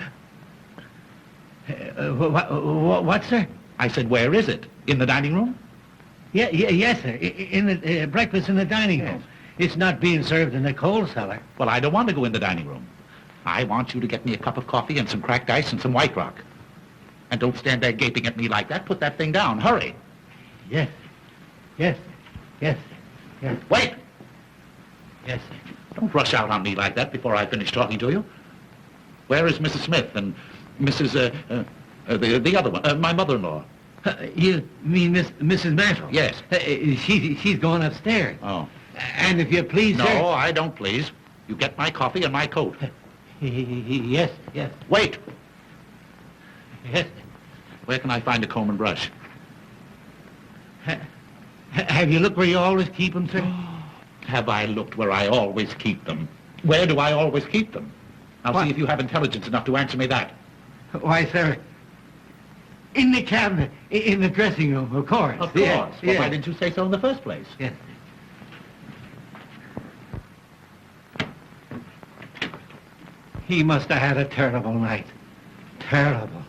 F: What, sir?
E: I said, where is it? In the dining room?
F: Yes, sir. In the breakfast in the dining room. It's not being served in the coal cellar.
E: Well, I don't want to go in the dining room. I want you to get me a cup of coffee and some cracked ice and some White Rock. And don't stand there gaping at me like that. Put that thing down. Hurry.
F: Yes.
E: Wait!
F: Yes, sir.
E: Don't rush out on me like that before I finish talking to you. Where is Mrs. Smith and Mrs. The other one, my mother-in-law?
F: You mean Mrs. Mantle?
E: Yes.
F: She's going upstairs.
E: Oh.
F: And if you please,
E: No,
F: sir...
E: I don't please. You get my coffee and my coat.
F: Yes.
E: Wait!
F: Yes.
E: Where can I find a comb and brush?
F: Have you looked where you always keep them, sir?
E: Have I looked where I always keep them? Where do I always keep them? Now
F: What?
E: see if you have intelligence enough to answer me that.
F: Why, sir, in the cabinet, in the dressing room, of course.
E: Of course.
F: Yes,
E: Well,
F: yes.
E: why didn't you say so in the first place?
F: Yes. He must have had a terrible night. Terrible.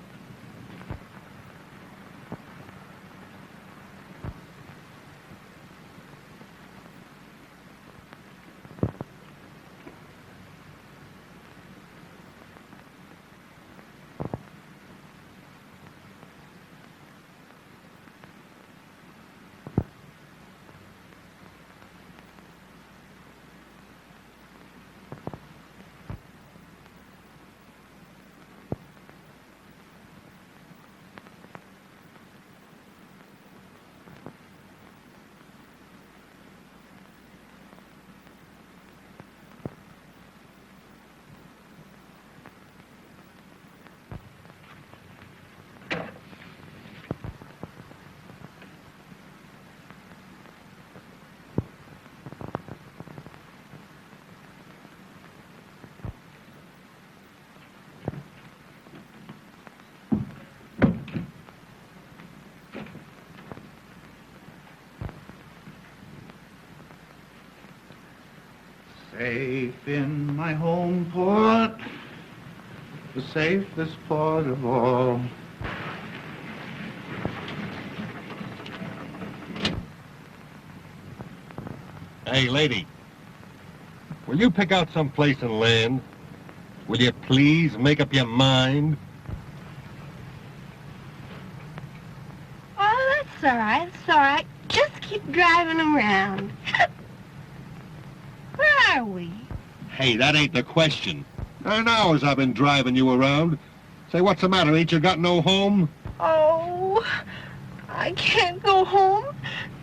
A: Safe in my home port, the safest port of all.
I: Hey, lady, will you pick out some place and land? Will you please make up your mind?
C: Oh, that's all right. It's all right. Just keep driving around. Where are we?
I: Hey, that ain't the question. 9 hours I've been driving you around. Say, what's the matter? Ain't you got no home?
C: Oh, I can't go home.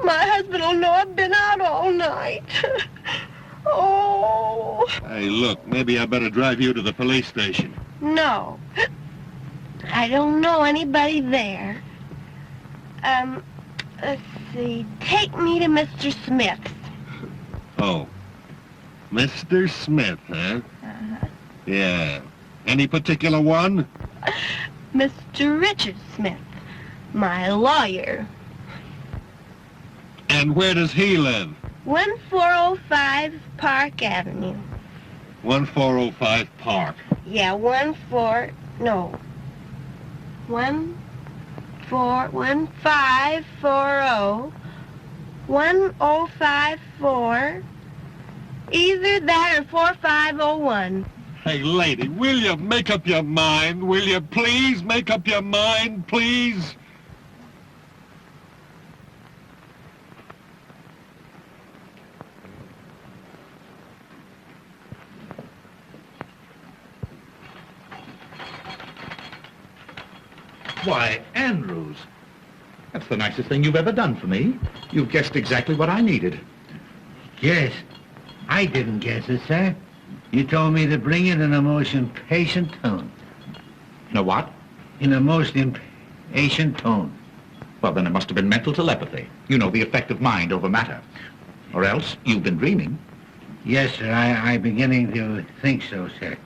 C: My husband will know I've been out all night. Oh.
I: Hey, look, maybe I better drive you to the police station.
C: No. I don't know anybody there. Let's see. Take me to Mr. Smith's.
I: Oh, Mr. Smith, huh?
C: Uh-huh.
I: Yeah. Any particular one?
C: Mr. Richard Smith, my lawyer.
I: And where does he live?
C: 1405 Park Avenue.
I: 1405 Park.
C: Yeah, 1540. 1054. Either that or 4501.
I: Hey, lady, will you make up your mind? Will you please make up your mind, please?
A: Why, Andrews, that's the nicest thing you've ever done for me. You've guessed exactly what I needed.
F: Yes. I didn't guess it, sir. You told me to bring it in a most impatient tone.
A: You know what?
F: In a most impatient tone.
A: Well, then it must have been mental telepathy. You know, the effect of mind over matter. Or else you've been dreaming.
F: Yes, sir. I'm beginning to think so, sir.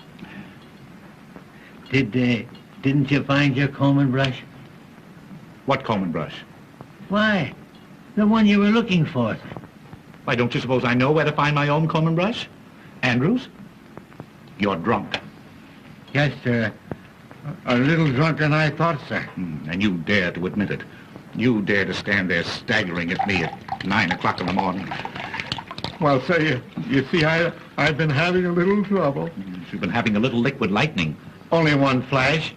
F: Didn't you find your comb and brush?
A: What comb and brush?
F: Why, the one you were looking for, sir.
A: Why, don't you suppose I know where to find my own comb and brush? Andrews, you're drunk.
F: Yes, sir. A little drunker than I thought, sir.
A: And you dare to admit it. You dare to stand there staggering at me at 9 o'clock in the morning.
I: Well, sir, you see, I've been having a little trouble.
A: You've been having a little liquid lightning.
F: Only one flash.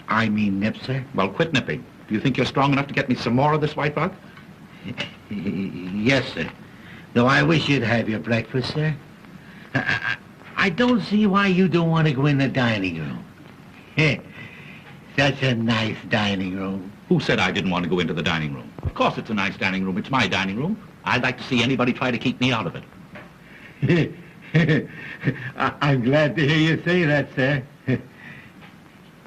F: I mean nip, sir.
A: Well, quit nipping. Do you think you're strong enough to get me some more of this white rock?
F: Yes, sir. Though I wish you'd have your breakfast, sir. I don't see why you don't want to go in the dining room. Such a nice dining room.
A: Who said I didn't want to go into the dining room? Of course it's a nice dining room. It's my dining room. I'd like to see anybody try to keep me out of it.
F: I'm glad to hear you say that, sir.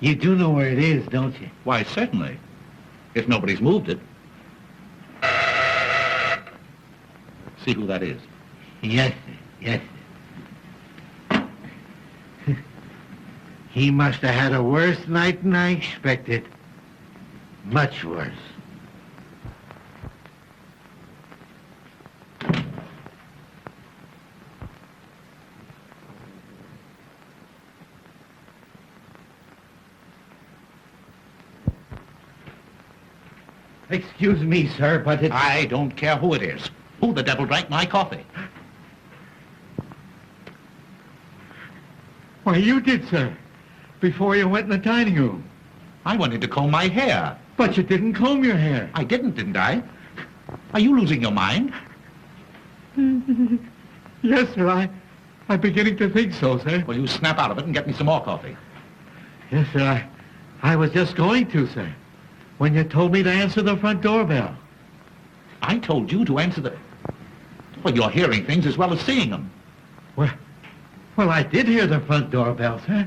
F: You do know where it is, don't you?
A: Why, certainly. If nobody's moved it. See who that is.
F: Yes, sir. Yes, sir. He must have had a worse night than I expected. Much worse. Excuse me, sir, but it's...
A: I don't care who it is. Who the devil drank my coffee?
I: Why, you did, sir. Before you went in the dining room.
A: I wanted to comb my hair.
I: But you didn't comb your hair.
A: I didn't I? Are you losing your mind?
I: Yes, sir, I'm beginning to think so, sir.
A: Well, you snap out of it and get me some more coffee.
I: Yes, sir, I was just going to, sir, when you told me to answer the front doorbell.
A: I told you to answer the... Well, you're hearing things as well as seeing them.
F: Well, I did hear the front doorbell, sir,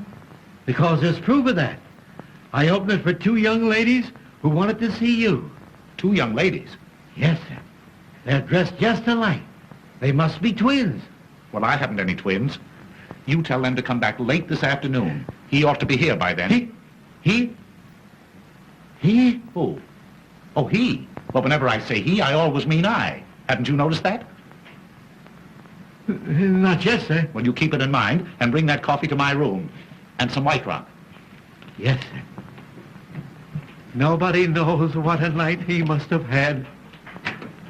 F: because there's proof of that. I opened it for two young ladies who wanted to see you.
A: Two young ladies?
F: Yes, sir. They're dressed just alike. They must be twins.
A: Well, I haven't any twins. You tell them to come back late this afternoon. He ought to be here by then.
F: He?
A: Who? Oh, he. Well, whenever I say he, I always mean I. Haven't you noticed that?
I: Not yet, sir.
A: Well, you keep it in mind and bring that coffee to my room. And some white rock.
F: Yes, sir.
I: Nobody knows what a night he must have had.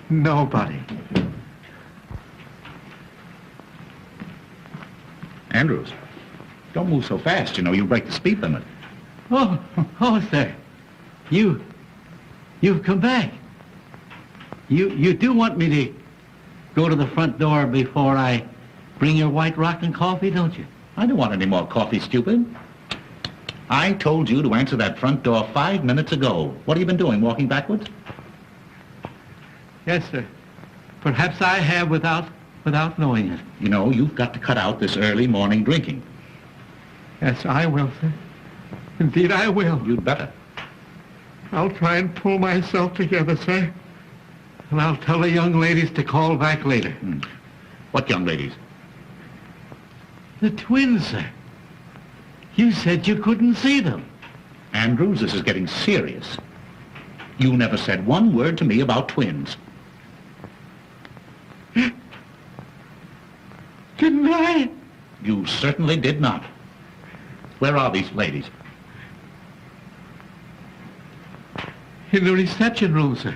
I: Nobody.
A: Andrews, don't move so fast. You know, you break the speed limit.
F: Oh, sir. You've come back. You do want me to go to the front door before I bring your white rock and coffee, don't you?
A: I don't want any more coffee, stupid. I told you to answer that front door 5 minutes ago. What have you been doing, walking backwards?
I: Yes, sir. Perhaps I have without knowing it.
A: You know, you've got to cut out this early morning drinking.
I: Yes, I will, sir. Indeed, I will.
A: You'd better.
I: I'll try and pull myself together, sir. And I'll tell the young ladies to call back later.
A: What young ladies?
I: The twins, sir.
F: You said you couldn't see them.
E: Andrews, this is getting serious. You never said one word to me about twins.
F: Didn't I?
E: You certainly did not. Where are these ladies?
F: In the reception room, sir.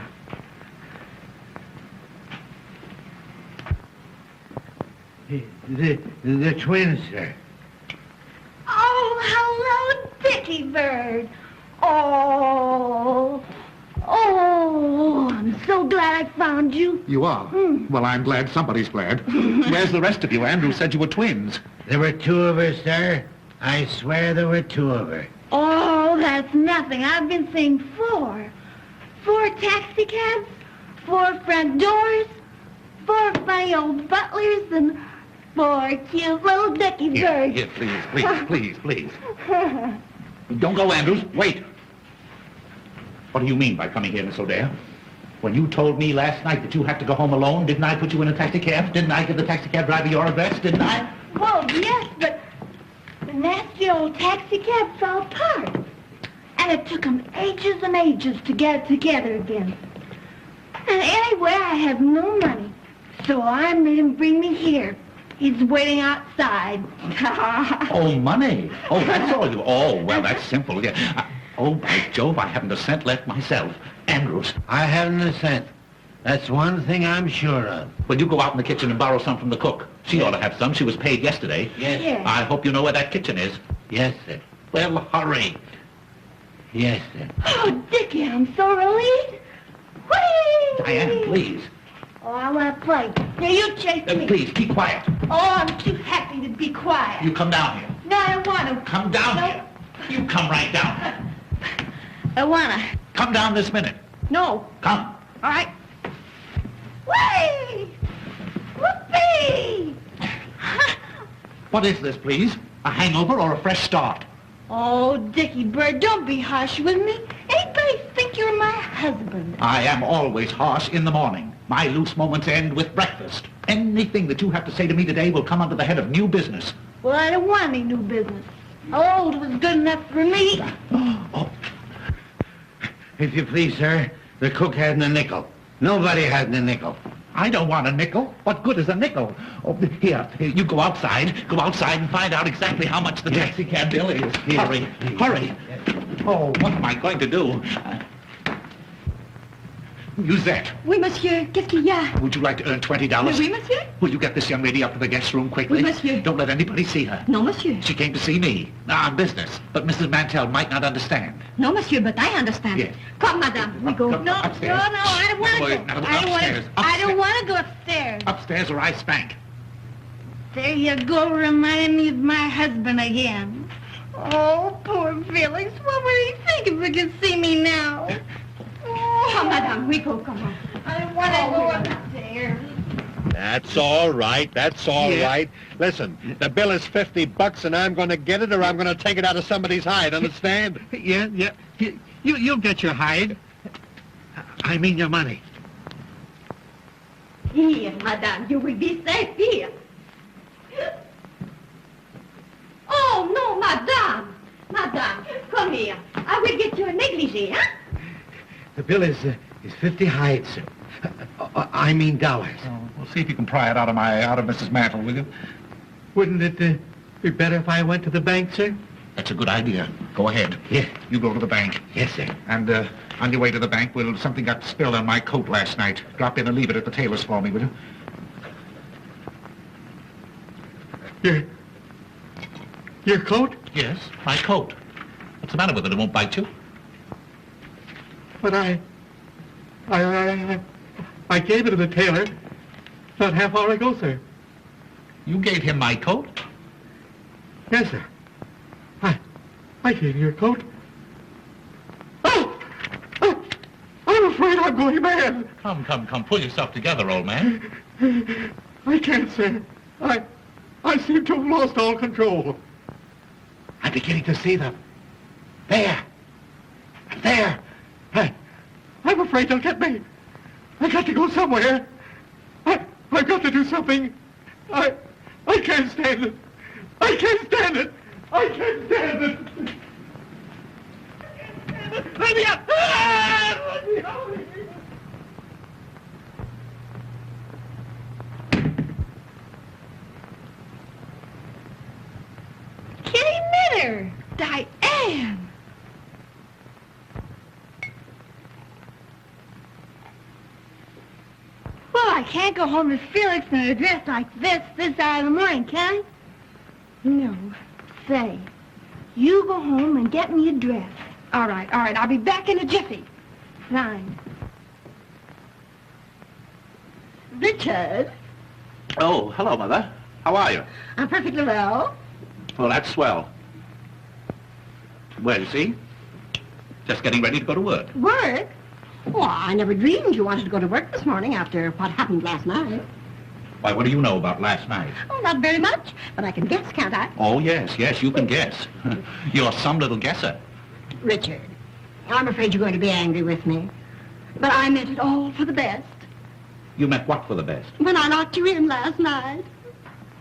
F: The twins, sir.
D: Oh, hello, Dickie Bird. Oh, I'm so glad I found you.
E: You are? Well, I'm glad somebody's glad. Where's the rest of you? Andrew said you were twins.
F: There were two of her, sir. I swear there were two of her.
D: Oh, that's nothing. I've been seeing four. 4 taxi cabs, 4 front doors, 4 funny old butlers, and 4 cute little Dickie Birds.
E: Here, please. Don't go, Andrews. Wait. What do you mean by coming here, Miss O'Dare? When you told me last night that you had to go home alone, didn't I put you in a taxi cab? Didn't I give the taxi cab driver your address? Didn't I?
D: Well, yes, but the nasty old taxi cab fell apart. And it took them ages and ages to get it together again. And anyway, I have no money. So I made him bring me here. He's waiting outside.
E: Oh, money. Oh, that's all you... Oh, well, that's simple. Yeah. Oh, by Jove, I haven't a cent left myself. Andrews.
F: I haven't a cent. That's one thing I'm sure of.
E: Well, you go out in the kitchen and borrow some from the cook. She ought to have some. She was paid yesterday.
F: Yes.
D: Yes.
E: I hope you know where that kitchen is.
F: Yes, sir.
E: Well, hurry.
F: Yes, sir.
D: Oh, Dickie, I'm so relieved. Whee!
E: Diane, please.
D: Oh, I want to play. Now, you chase me.
E: Please, keep quiet.
D: Oh, I'm too happy to be quiet.
E: You come down here.
D: No, I don't want to.
E: Come down
D: No.
E: here. You come right down.
D: I want to.
E: Come down this minute.
D: No.
E: Come.
D: All right. Whee! Whoopee!
E: What is this, please? A hangover or a fresh start?
D: Oh, Dickie Bird, don't be harsh with me. Anybody think you're my husband?
E: I am always harsh in the morning. My loose moments end with breakfast. Anything that you have to say to me today will come under the head of new business.
D: Well, I don't want any new business. Old was good enough for me.
E: Oh,
F: If you please, sir, the cook hadn't a nickel. Nobody hadn't a nickel.
E: I don't want a nickel. What good is a nickel? Oh, here, you go outside. Go outside and find out exactly how much the taxi cab bill is.
F: Yes.
E: Hurry. Oh, what am I going to do? Musette,
B: Oui, monsieur. Qu'est-ce qu'il y a?
E: would you like to earn $20?
B: Oui, monsieur.
E: Will you get this young lady up to the guest room quickly?
B: Oui, monsieur.
E: Don't let anybody see her.
B: Non, monsieur.
E: She came to see me. On business. But Mrs. Mantell might not understand.
B: No, monsieur, but I understand.
E: Yes.
B: Come, madame, we go.
E: Come,
D: No,
E: upstairs.
D: I don't want to
E: Wait,
D: go.
E: now,
D: I don't want
E: upstairs,
D: to. I don't
E: upstairs.
D: want to go upstairs.
E: Upstairs or I spank.
D: There you go, reminding me of my husband again. Oh, poor Felix. What would he think if he could see me now? Oh,
B: Come, madame, we go, come on.
D: I don't want to go upstairs.
I: That's all right. That's all
F: Yeah.
I: right. Listen, the bill is $50 and I'm going to get it or I'm going to take it out of somebody's hide, understand?
F: Yeah. You'll get your hide. I mean your money.
D: Here, madame, you will be safe here. Oh, no, madame. Madame, come here. I will get you a negligee, huh?
F: The bill is 50 hides, sir. I mean dollars.
E: We'll see if you can pry it out of Mrs. Mantle, will you?
F: Wouldn't it be better if I went to the bank, sir?
E: That's a good idea. Go ahead.
F: Yeah.
E: You go to the bank.
F: Yes, sir.
E: And on your way to the bank, something got spilled on my coat last night. Drop in and leave it at the tailor's for me, will you?
F: Your coat?
E: Yes, my coat. What's the matter with it? It won't bite you?
F: But I gave it to the tailor not half hour ago, sir.
E: You gave him my coat?
F: Yes, sir. I gave you your coat. Oh! I'm afraid I'm going mad.
E: Come. Pull yourself together, old man.
F: I can't, sir. I seem to have lost all control. I'm beginning to see them. There. I'm afraid they'll get me. I got to go somewhere. I've got to do something. I can't stand it. I can't stand it.
A: I can't stand it. Let me out! Let me out!
C: Kitty Minner! Diane!
D: Well, I can't go home to Felix in a dress like this hour of the morning, can I? No. Say, you go home and get me a dress.
C: All right. I'll be back in a jiffy.
D: Fine. Richard,
E: Oh, hello, Mother. How are you?
D: I'm perfectly well.
E: Well, that's swell. Well, you see? Just getting ready to go to work.
D: Work? Well, I never dreamed you wanted to go to work this morning after what happened last night.
E: Why, what do you know about last night?
D: Oh, not very much, but I can guess, can't I?
E: Oh, yes, you can guess. You're some little guesser.
D: Richard, I'm afraid you're going to be angry with me. But I meant it all for the best.
E: You meant what for the best?
D: When I locked you in last night.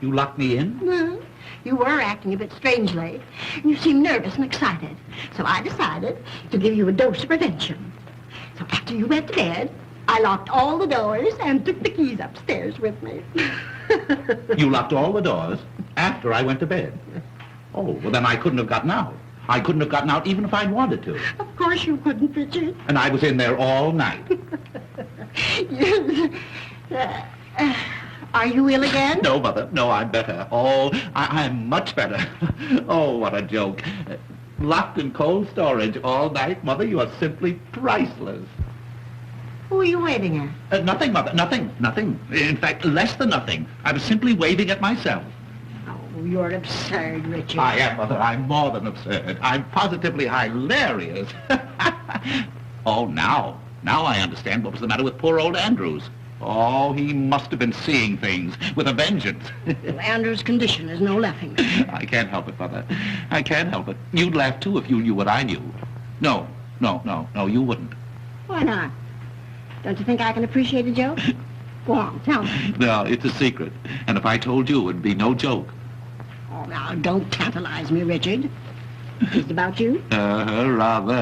E: You locked me in?
D: Well, you were acting a bit strangely. You seemed nervous and excited. So I decided to give you a dose of prevention. So after you went to bed, I locked all the doors and took the keys upstairs with me.
E: You locked all the doors after I went to bed? Oh, well, then I couldn't have gotten out. I couldn't have gotten out even if I'd wanted to.
D: Of course you couldn't, Richard.
E: And I was in there all night.
D: Are you ill again?
E: No, Mother. No, I'm better. Oh, I'm much better. Oh, what a joke. Locked in cold storage all night, Mother. You are simply priceless.
D: Who are you waving at?
E: Nothing, Mother. Nothing. In fact, less than nothing. I was simply waving at myself.
D: Oh, you're absurd, Richard.
E: I am, Mother. I'm more than absurd. I'm positively hilarious. Oh, now I understand what was the matter with poor old Andrews. Oh, he must have been seeing things with a vengeance.
D: Well, Andrew's condition is no laughing matter.
E: I can't help it, Mother. I can't help it. You'd laugh, too, if you knew what I knew. No, you wouldn't.
D: Why not? Don't you think I can appreciate a joke? Go on, tell me.
E: No, it's a secret. And if I told you, it'd be no joke.
D: Oh, now, don't tantalize me, Richard. Is it about you?
E: Rather.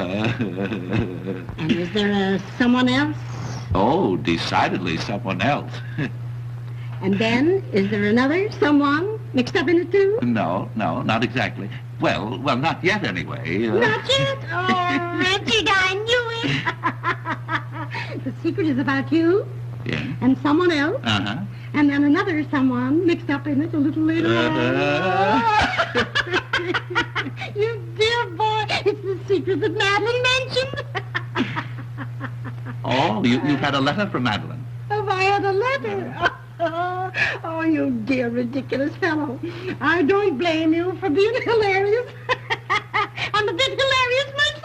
D: And is there someone else?
E: Oh, decidedly someone else.
D: And then, is there another someone mixed up in it, too?
E: No, not exactly. Well, not yet, anyway.
D: Not yet? Oh, Richard, I knew it. The secret is about you
E: Yeah.
D: and someone else.
E: Uh-huh.
D: And then another someone mixed up in it a little later on. You dear boy, it's the secret that Madeline mentioned.
E: Oh, you've had a letter from Madeline.
D: Have I had a letter? Oh, you dear ridiculous fellow. I don't blame you for being hilarious. I'm a bit hilarious myself.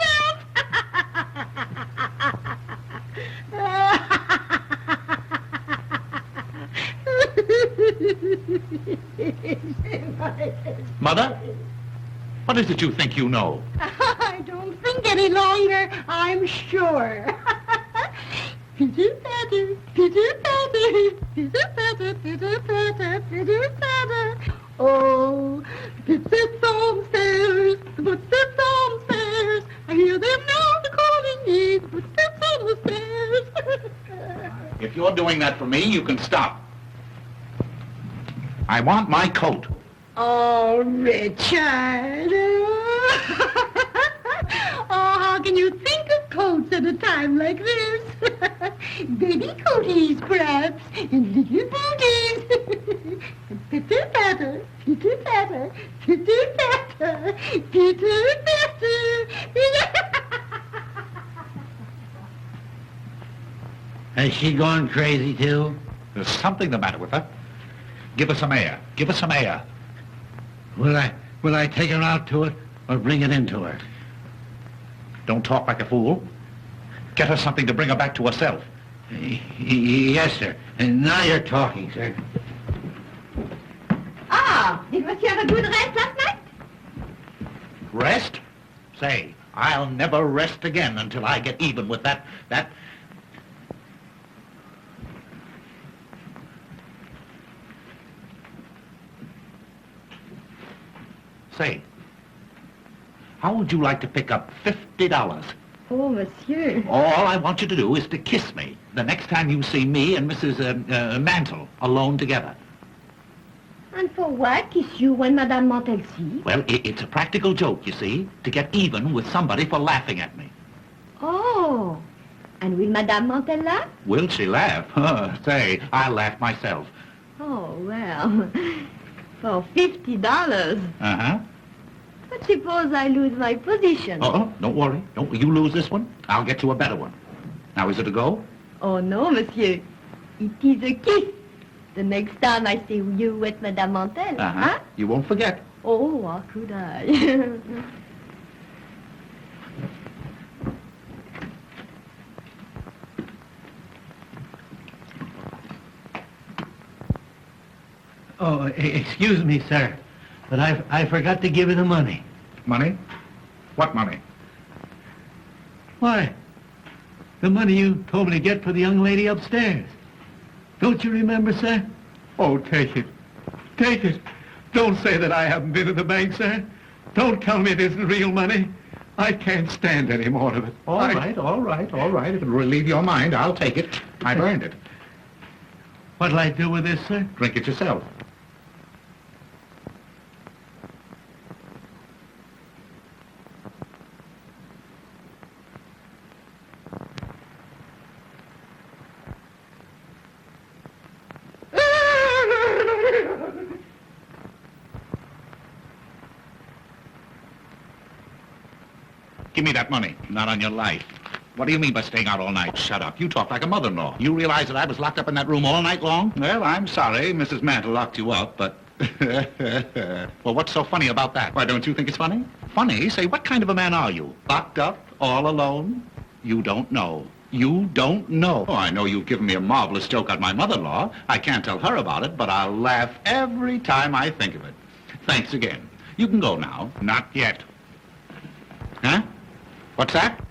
E: Mother, what is it you think you know?
D: I don't think any longer, I'm sure. Pitter-patter, pitter-patter, pitter-patter, pitter-patter, pitter-patter. Oh, footsteps on stairs, the footsteps on stairs. I hear them now, they're calling me, the footsteps on the stairs.
E: If you're doing that for me, you can stop. I want my coat.
D: Oh, Richard. Oh, how can you think of coats at a time like this? Baby coaties, perhaps, and little booties. Pitter-patter, pitter-patter, pitter-patter, pitter-patter.
F: Has she gone crazy, too?
E: There's something the matter with her. Give her some air. Give her some air.
F: Will I take her out to it or bring it into her?
E: Don't talk like a fool. Get her something to bring her back to herself.
F: Yes, sir. And now you're talking, sir.
D: Ah, did you have a good rest last night?
E: Rest? Say, I'll never rest again until I get even with that... Say, How would you like to pick up $50?
C: Oh, monsieur.
E: All I want you to do is to kiss me the next time you see me and Mrs. Mantle alone together.
C: And for what? Kiss you when Madame Mantel sees?
E: Well, it's a practical joke, you see, to get even with somebody for laughing at me.
C: Oh. And will Madame Mantel laugh?
E: Will she laugh? Say, I'll laugh myself.
C: Oh, well. For $50.
E: Uh-huh.
C: But suppose I lose my position.
E: Oh, don't worry. Don't you lose this one. I'll get you a better one. Now, is it a go?
C: Oh, no, monsieur. It is a kiss. The next time I see you with Madame Mantel.
E: Uh-huh.
C: Huh?
E: You won't forget.
C: Oh, how could I?
F: Oh, excuse me, sir, but I forgot to give you the money.
E: Money? What money?
F: Why? The money you told me to get for the young lady upstairs. Don't you remember, sir? Oh, take it. Take it. Don't say that I haven't been to the bank, sir. Don't tell me it isn't real money. I can't stand any more of it.
E: All right. If it'll relieve your mind, I'll take it. I've earned it.
F: What'll I do with this, sir?
E: Drink it yourself. Give me that money. Not on your life. What do you mean by staying out all night? Shut up. You talk like a mother-in-law. You realize that I was locked up in that room all night long? Well, I'm sorry. Mrs. Mantle locked you up, but... Well, what's so funny about that? Why, don't you think it's funny? Funny? Say, what kind of a man are you? Locked up? All alone? You don't know. You don't know. Oh, I know you've given me a marvelous joke on my mother-in-law. I can't tell her about it, but I'll laugh every time I think of it. Thanks again. You can go now. Not yet. Huh? What's that?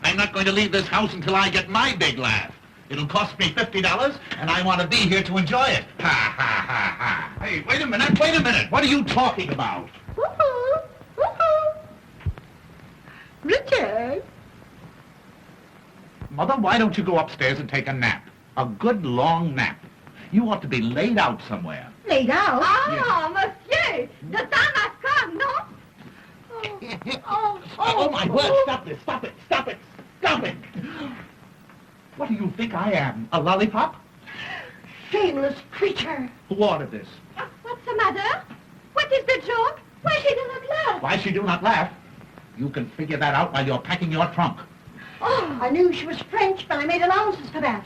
E: I'm not going to leave this house until I get my big laugh. It'll cost me $50, and I want to be here to enjoy it. Ha, ha, ha, ha. Hey, wait a minute. What are you talking about?
C: Woo-hoo. Woo-hoo. Richard.
E: Mother, why don't you go upstairs and take a nap? A good long nap. You ought to be laid out somewhere.
C: Laid out?
E: Yes.
C: Monsieur. The time has come, no?
E: Oh, my word, stop it. What do you think I am, a lollipop?
C: Shameless creature.
E: Who ordered this?
C: What's the matter? What is the joke? Why she do not laugh?
E: Why she do not laugh? You can figure that out while you're packing your trunk.
C: Oh, I knew she was French, but I made allowances for that.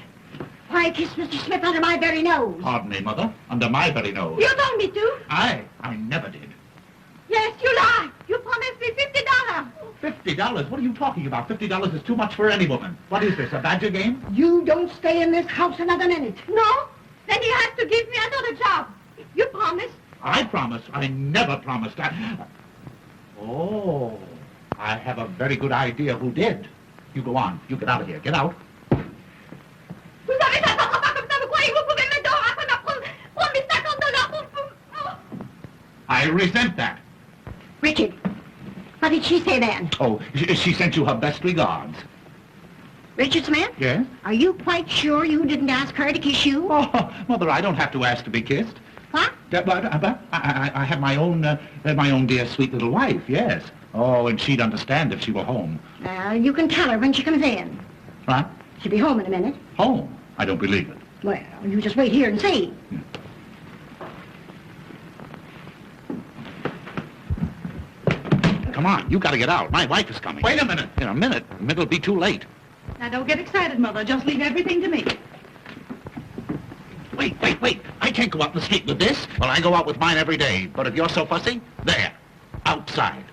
C: Why kiss Mr. Smith under my very nose?
E: Pardon me, Mother. Under my very nose.
C: You told me to.
E: I never did.
C: Yes, you lie. You promised me $50.
E: $50? What are you talking about? $50 is too much for any woman. What is this, a badger game?
C: You don't stay in this house another minute. No? Then you have to give me another job. You promised.
E: I promise. I never promised. Oh, I have a very good idea who did. You go on. You get out of here. Get out.
C: Vous avez fait ça comme ça, vous croyez que vous pouvez me dehors après m'apprendre $50 pour...
E: I resent that.
C: Richard, what did she say then?
E: Oh, she sent you her best regards.
C: Richard Smith?
E: Yes?
C: Are you quite sure you didn't ask her to kiss you?
E: Oh, Mother, I don't have to ask to be kissed.
C: What?
E: I have my own dear sweet little wife, yes. Oh, and she'd understand if she were home.
C: You can tell her when she comes in.
E: What?
C: She'll be home in a minute.
E: Home? I don't believe it.
C: Well, you just wait here and see.
E: Come on, you gotta get out. My wife is coming. Wait a minute. In a minute. It'll be too late.
H: Now, don't get excited, Mother. Just leave everything to me.
E: Wait. I can't go out in the street with this. Well, I go out with mine every day. But if you're so fussy, there. Outside.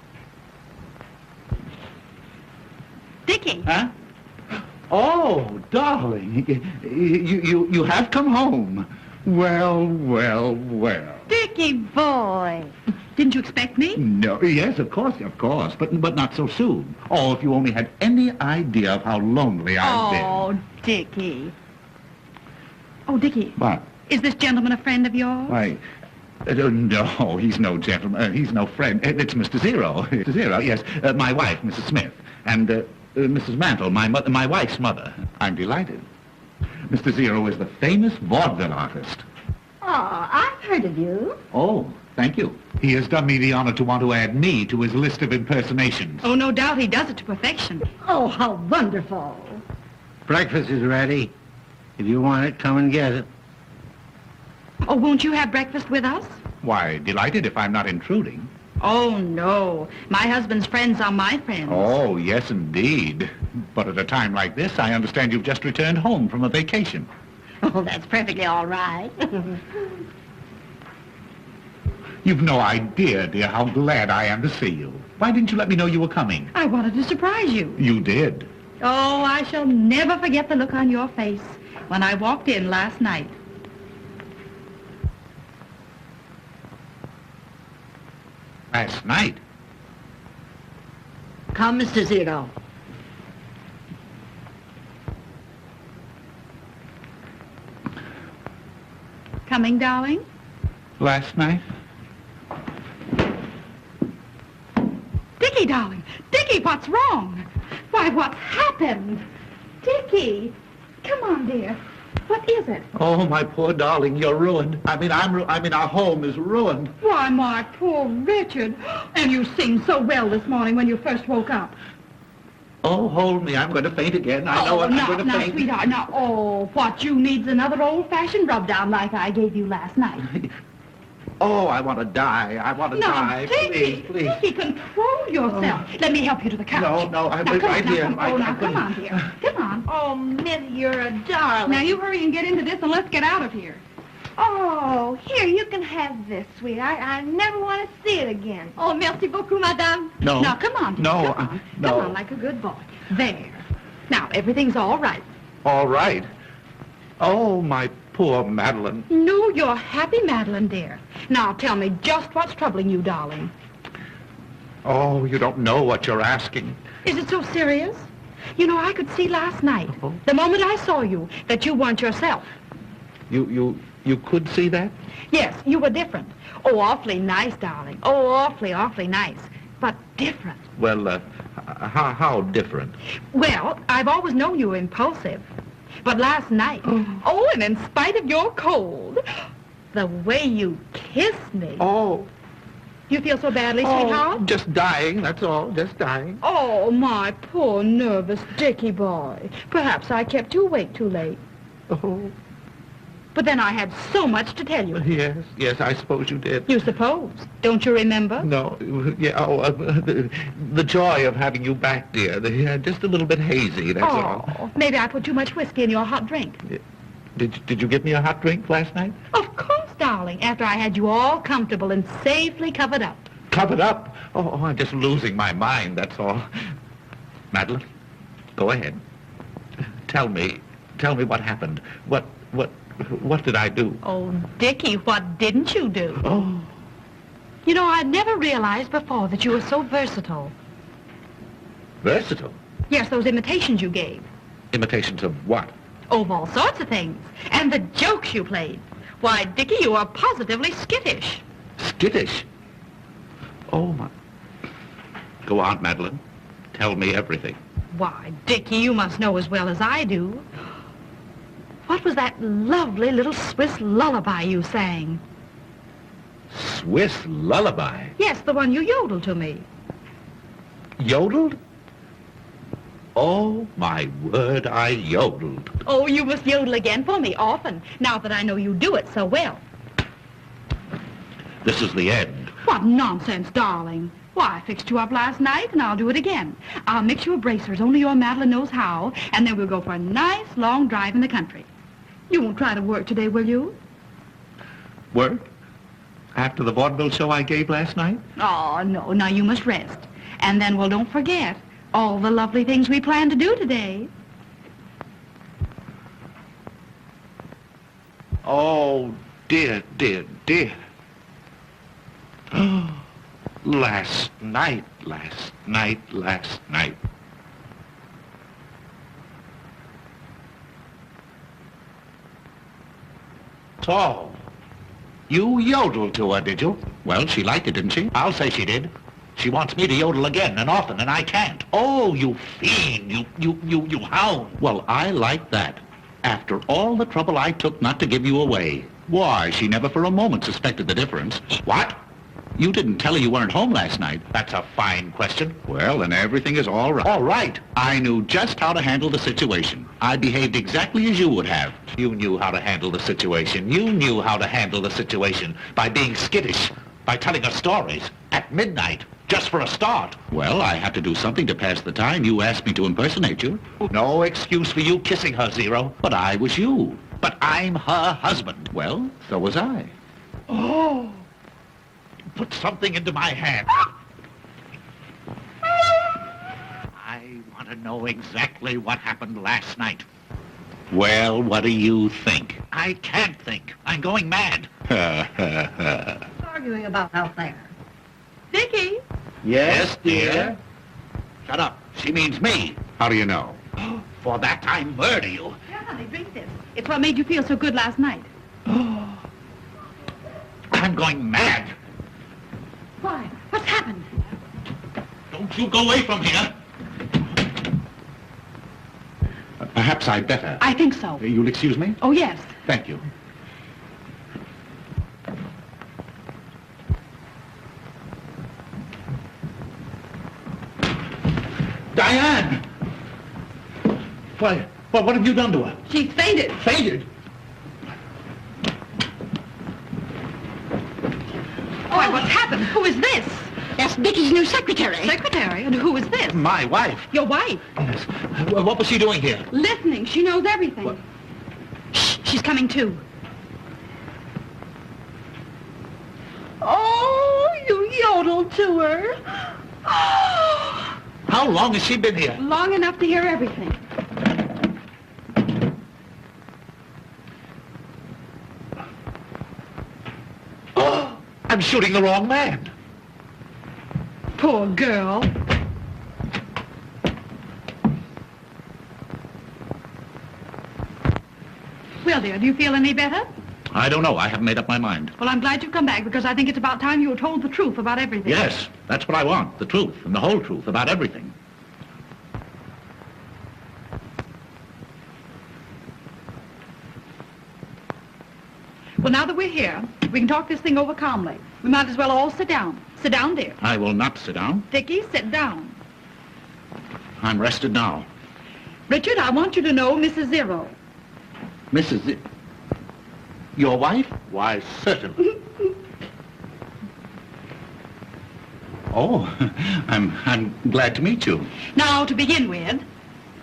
H: Dickie.
E: Huh? Oh, darling. You have come home. Well.
H: Dickie boy. Didn't you expect me?
E: No, yes, of course, but not so soon. Oh, if you only had any idea of how lonely I've been.
H: Oh, Dickie. Oh, Dickie.
E: What?
H: Is this gentleman a friend of yours?
E: Why,
A: No, he's no gentleman. He's no friend. It's Mr. Zero. Mr. Zero, yes. My wife, Mrs. Smith. And Mrs. Mantle, my wife's mother. I'm delighted. Mr. Zero is the famous vaudeville artist.
D: Oh, I've heard of you.
A: Oh, thank you. He has done me the honor to want to add me to his list of impersonations.
H: Oh, no doubt he does it to perfection.
D: Oh, how wonderful.
F: Breakfast is ready. If you want it, come and get it.
H: Oh, won't you have breakfast with us?
A: Why, delighted if I'm not intruding.
H: Oh, no. My husband's friends are my friends.
A: Oh, yes, indeed. But at a time like this, I understand you've just returned home from a vacation.
D: Oh, that's perfectly all right.
A: You've no idea, dear, how glad I am to see you. Why didn't you let me know you were coming?
H: I wanted to surprise you.
A: You did.
H: Oh, I shall never forget the look on your face when I walked in last night.
A: Last night?
D: Come, Mr. Zero.
H: Coming, darling?
A: Last night?
H: Dickie, darling. Dickie, what's wrong? Why, what's happened? Dickie, come on, dear. What is it?
A: Oh, my poor darling, you're ruined. I mean, our home is ruined.
H: Why, my poor Richard. And you seemed so well this morning when you first woke up.
A: Oh, hold me. I'm going to faint again. I know I'm going to
H: now,
A: faint.
H: sweetheart, now, oh, what you need's another old-fashioned rub-down like I gave you last night.
A: Oh, I want to die. I want to die.
H: Dickie,
A: Please.
H: Dickie, control yourself. Let me help you to the couch.
A: No, I'm
H: now, come
A: right
H: on,
A: here.
H: Now, come on, dear. Come on.
C: Oh, Mitty, you're a darling.
B: Now, you hurry and get into this and let's get out of here.
C: Oh, here, you can have this, sweet. I never want to see it again.
B: Oh, merci beaucoup, madame.
A: No.
H: Now, come on, dear.
A: No,
H: Come on.
A: no.
H: Come on, like a good boy. There. Now, everything's all right.
A: All right. Oh, my poor Madeline.
H: No, you're happy, Madeline, dear. Now, tell me just what's troubling you, darling.
A: Oh, you don't know what you're asking.
H: Is it so serious? You know, I could see last night, the moment I saw you, that you weren't yourself.
A: You could see that?
H: Yes, you were different. Oh, awfully nice, darling. Oh, awfully nice. But different.
A: Well, how different?
H: Well, I've always known you were impulsive. But last night, oh, and in spite of your cold, the way you kissed me.
A: Oh.
H: You feel so badly, sweetheart?
A: Just dying, that's all, just dying.
H: Oh, my poor nervous Dickie boy. Perhaps I kept you awake too late.
A: Oh.
H: But then I had so much to tell you.
A: Yes, I suppose you did.
H: You suppose. Don't you remember?
A: No, the joy of having you back, dear. Just a little bit hazy, that's all.
H: Maybe I put too much whiskey in your hot drink.
A: Did you give me a hot drink last night?
H: Of course, darling, after I had you all comfortable and safely covered up.
A: Covered up? Oh, I'm just losing my mind, that's all. Madeline, go ahead. Tell me what happened. What did I do?
H: Oh, Dickie, what didn't you do?
A: Oh.
H: You know, I'd never realized before that you were so versatile.
A: Versatile?
H: Yes, those imitations you gave.
A: Imitations of what?
H: Oh, of all sorts of things. And the jokes you played. Why, Dickie, you are positively skittish.
A: Skittish? Oh, my... Go on, Madeline. Tell me everything.
H: Why, Dickie, you must know as well as I do. What was that lovely little Swiss lullaby you sang?
A: Swiss lullaby?
H: Yes, the one you yodeled to me.
A: Yodeled? Oh, my word, I yodeled.
H: Oh, you must yodel again for me often, now that I know you do it so well.
A: This is the end.
H: What nonsense, darling. Why, I fixed you up last night, and I'll do it again. I'll mix you a bracers, only your Madeline knows how, and then we'll go for a nice long drive in the country. You won't try to work today, will you?
A: Work? After the vaudeville show I gave last night?
H: Oh, no. Now you must rest. And then, well, don't forget all the lovely things we plan to do today.
A: Oh, dear. Last night. Tall. You yodeled to her, did you?
E: Well, she liked it, didn't she?
A: I'll say she did. She wants me to yodel again and often, and I can't. Oh, you fiend, you hound.
E: Well, I like that. After all the trouble I took not to give you away. Why, she never for a moment suspected the difference.
A: What?
E: You didn't tell her you weren't home last night.
A: That's a fine question.
E: Well, then everything is all right.
A: All right.
E: I knew just how to handle the situation. I behaved exactly as you would have.
A: You knew how to handle the situation. You knew how to handle the situation by being skittish, by telling her stories at midnight, just for a start.
E: Well, I had to do something to pass the time. You asked me to impersonate you.
A: No excuse for you kissing her, Zero.
E: But I was you.
A: But I'm her husband.
E: Well, so was I.
A: Oh. Put something into my hand. I want to know exactly what happened last night.
E: Well, what do you think?
A: I can't think. I'm going mad.
D: Arguing about out there.
B: Vicky?
A: Yes, dear? Shut up. She means me.
E: How do you know?
A: For that I murder you.
H: Here, honey, drink this. It's what made you feel so good last night.
A: I'm going mad.
H: Why? What's happened?
A: Don't you go away from here.
E: Perhaps I'd better.
H: I think so.
E: You'll excuse me?
H: Oh, yes.
E: Thank you.
A: Diane! Why, what have you done to her?
H: She's fainted.
A: Fainted?
H: Why, what's happened? Who is this?
D: That's Dicky's new secretary.
H: Secretary? And who is this?
A: My wife.
H: Your wife.
A: Yes. What was she doing here?
H: Listening. She knows everything.
A: What?
H: Shh, she's coming too.
C: Oh, you yodeled to her. Oh.
A: How long has she been here?
H: Long enough to hear everything.
A: Oh, I'm shooting the wrong man.
H: Poor girl. Well, dear, do you feel any better?
E: I don't know. I haven't made up my mind.
H: Well, I'm glad you've come back because I think it's about time you were told the truth about everything.
E: Yes, that's what I want. The truth, and the whole truth about everything.
H: Well, now that we're here, we can talk this thing over calmly. We might as well all sit down. Sit down, dear.
E: I will not sit down.
H: Dickie, sit down.
E: I'm rested now.
H: Richard, I want you to know Mrs. Zero.
E: Mrs. Your wife?
A: Why, certainly.
E: Oh, I'm glad to meet you.
H: Now, to begin with,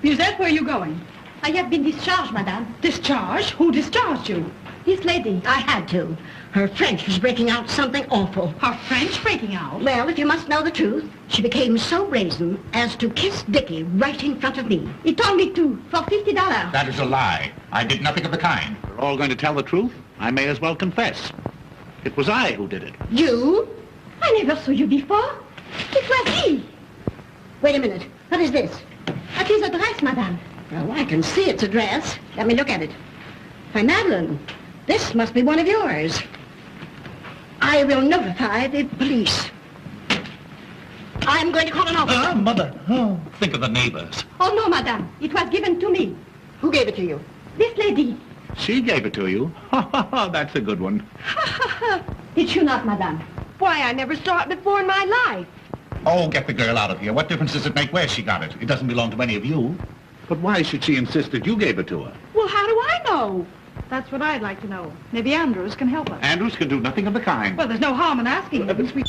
H: Musette, where are you going?
D: I have been discharged, madame.
H: Discharged? Who discharged you?
D: This lady. I had to. Her French was breaking out something awful.
H: Her French breaking out?
D: Well, if you must know the truth, she became so brazen as to kiss Dickie right in front of me. He told me to, for $50.
A: That is a lie. I did nothing of the kind. You're all going to tell the truth? I may as well confess. It was I who did it.
D: You? I never saw you before. It was he. Wait a minute. What is this? That is a dress, madame. Well, I can see it's a dress. Let me look at it. Why, Madeline, this must be one of yours. I will notify the police. I'm going to call an officer.
E: Mother. Oh, think of the neighbors.
D: Oh, no, madame. It was given to me. Who gave it to you? This lady.
E: She gave it to you? That's a good one.
D: Did you not, madame?
C: Why, I never saw it before in my life.
E: Oh, get the girl out of here. What difference does it make where she got it? It doesn't belong to any of you. But why should she insist that you gave it to her?
C: Well, how do I know?
B: That's what I'd like to know.
H: Maybe Andrews can help us.
E: Andrews can do nothing of the kind.
H: Well, there's no harm in asking him.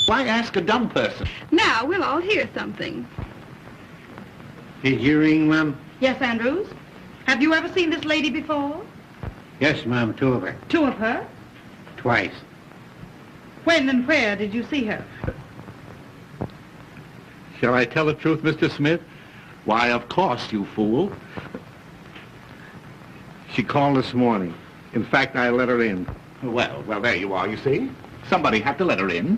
E: Why ask a dumb person?
B: Now, we'll all hear something.
F: Hearing, ma'am?
H: Yes, Andrews? Have you ever seen this lady before?
F: Yes, ma'am, two of her.
H: Two of her?
F: Twice.
H: When and where did you see her?
F: Shall I tell the truth, Mr. Smith?
E: Why, of course, you fool.
F: She called this morning. In fact, I let her in.
E: Well, there you are, you see. Somebody had to let her in.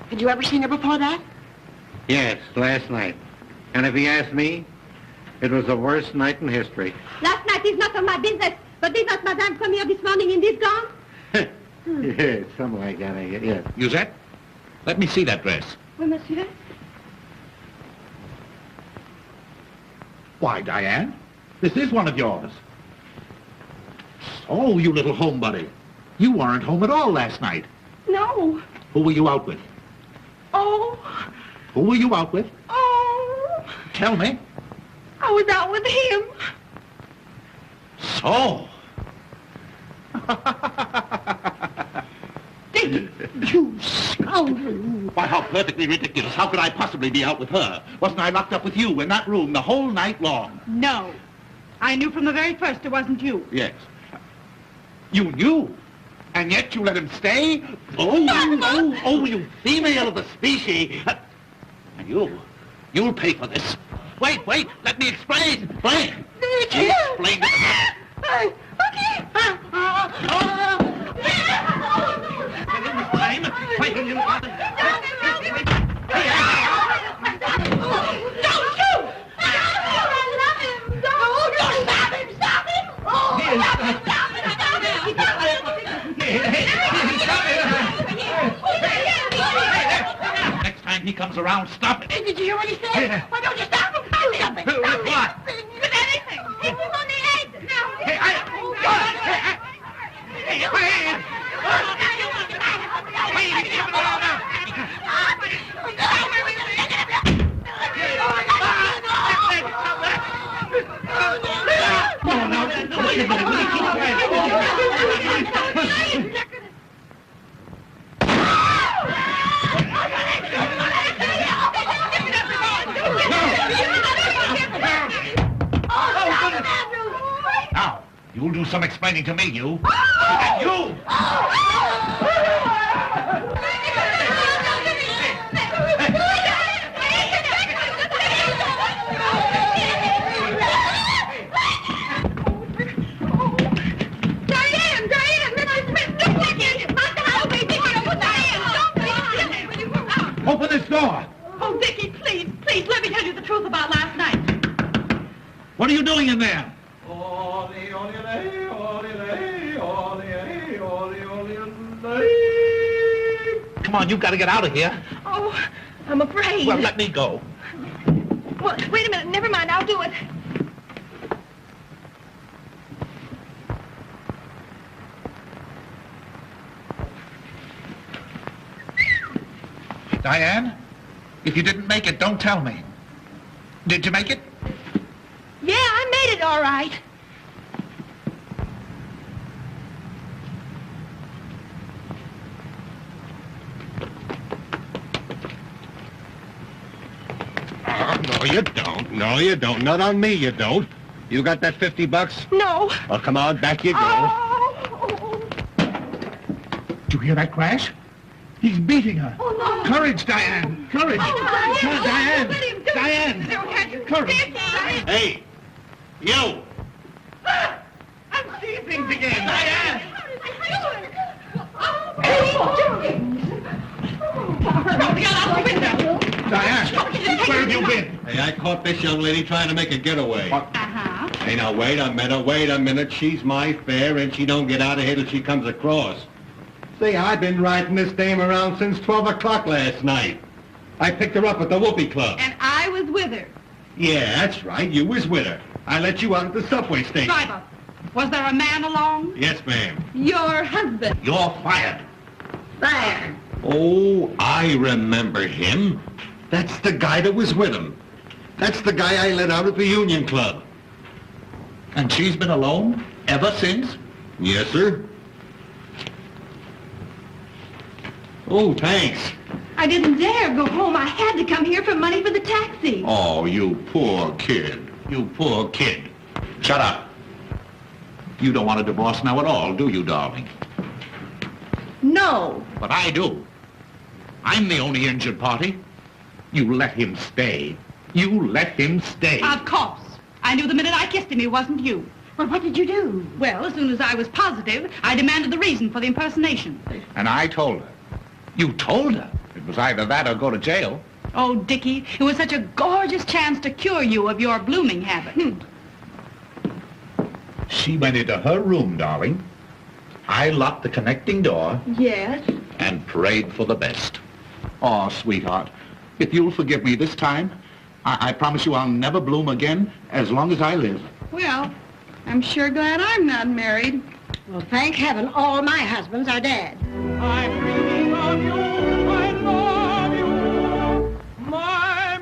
D: Had you ever seen her before that?
F: Yes, last night. And if he asked me, it was the worst night in history.
D: Last night is not of my business.
C: But did not Madame come here this morning in this gown?
F: Yeah, something like that, I guess. Yeah.
E: Musette, let me see that dress.
C: Oui, monsieur.
E: Why, Diane, this is one of yours. Oh, you little homebody. You weren't home at all last night.
C: No.
E: Who were you out with?
C: Oh.
E: Who were you out with?
C: Oh.
E: Tell me.
C: I was out with him.
E: So. Dick, you scoundrel. Why, how perfectly ridiculous. How could I possibly be out with her? Wasn't I locked up with you in that room the whole night long?
H: No. I knew from the very first it wasn't you.
E: Yes. You knew? And yet you let him stay? Oh, you female of the species. And you'll pay for this. Wait, let me explain. Explain. Explain to Next time he comes around, stop it.
D: Did you hear what he said? Why don't you stop him? Stop him.
E: What?
D: With anything. Hit him on the head. Now.
E: Now, you'll do some explaining to me, you. And you! Open this door!
H: Oh, Dickie, please, let me tell you the truth about last night.
E: What are you doing in there? Come on, you've got to get out of here.
C: Oh, I'm afraid.
E: Well, let me go.
C: Well, wait a minute. Never mind. I'll do it.
E: Diane, if you didn't make it, don't tell me. Did you make it?
C: Yeah, I made it all right.
I: No, you don't. No, you don't. Not on me, you don't. You got that $50?
C: No.
I: Well, come on, back you go.
C: Oh.
E: Did you hear that crash? He's beating her.
C: Oh, no.
E: Courage, Diane. Courage.
C: Oh,
E: Come on, Diane.
C: let him do it.
E: Diane. Courage. Hey, you. I'm seeing things again. Diane. Diane, where have you been?
I: Hey, I caught this young lady trying to make a getaway.
H: Uh-huh.
I: Hey, now, wait a minute. She's my fare, and she don't get out of here till she comes across. See, I've been riding this dame around since 12 o'clock last night. I picked her up at the Whoopee Club.
H: And I was with her.
I: Yeah, that's right. You was with her. I let you out at the subway station.
H: Driver, was there a man along?
I: Yes, ma'am.
H: Your husband.
E: You're fired.
H: There.
I: Oh, I remember him. That's the guy that was with him. That's the guy I let out at the Union Club.
E: And she's been alone ever since?
I: Yes, sir. Oh, thanks.
C: I didn't dare go home. I had to come here for money for the taxi.
I: Oh, you poor kid.
E: You poor kid. Shut up. You don't want a divorce now at all, do you, darling?
C: No.
E: But I do. I'm the only injured party. You let him stay. You let him stay.
H: Of course. I knew the minute I kissed him he wasn't you.
C: Well, what did you do?
H: Well, as soon as I was positive, I demanded the reason for the impersonation.
E: And I told her. You told her? It was either that or go to jail.
H: Oh, Dickie, it was such a gorgeous chance to cure you of your blooming habit.
A: she went into her room, darling, I locked the connecting door
C: Yes.
A: and prayed for the best. Oh, sweetheart, if you'll forgive me this time, I promise you I'll never bloom again as long as I live.
B: Well, I'm sure glad I'm not married.
C: Well, thank heaven all my husbands are dead.
G: I'm dreaming of you, I love you, my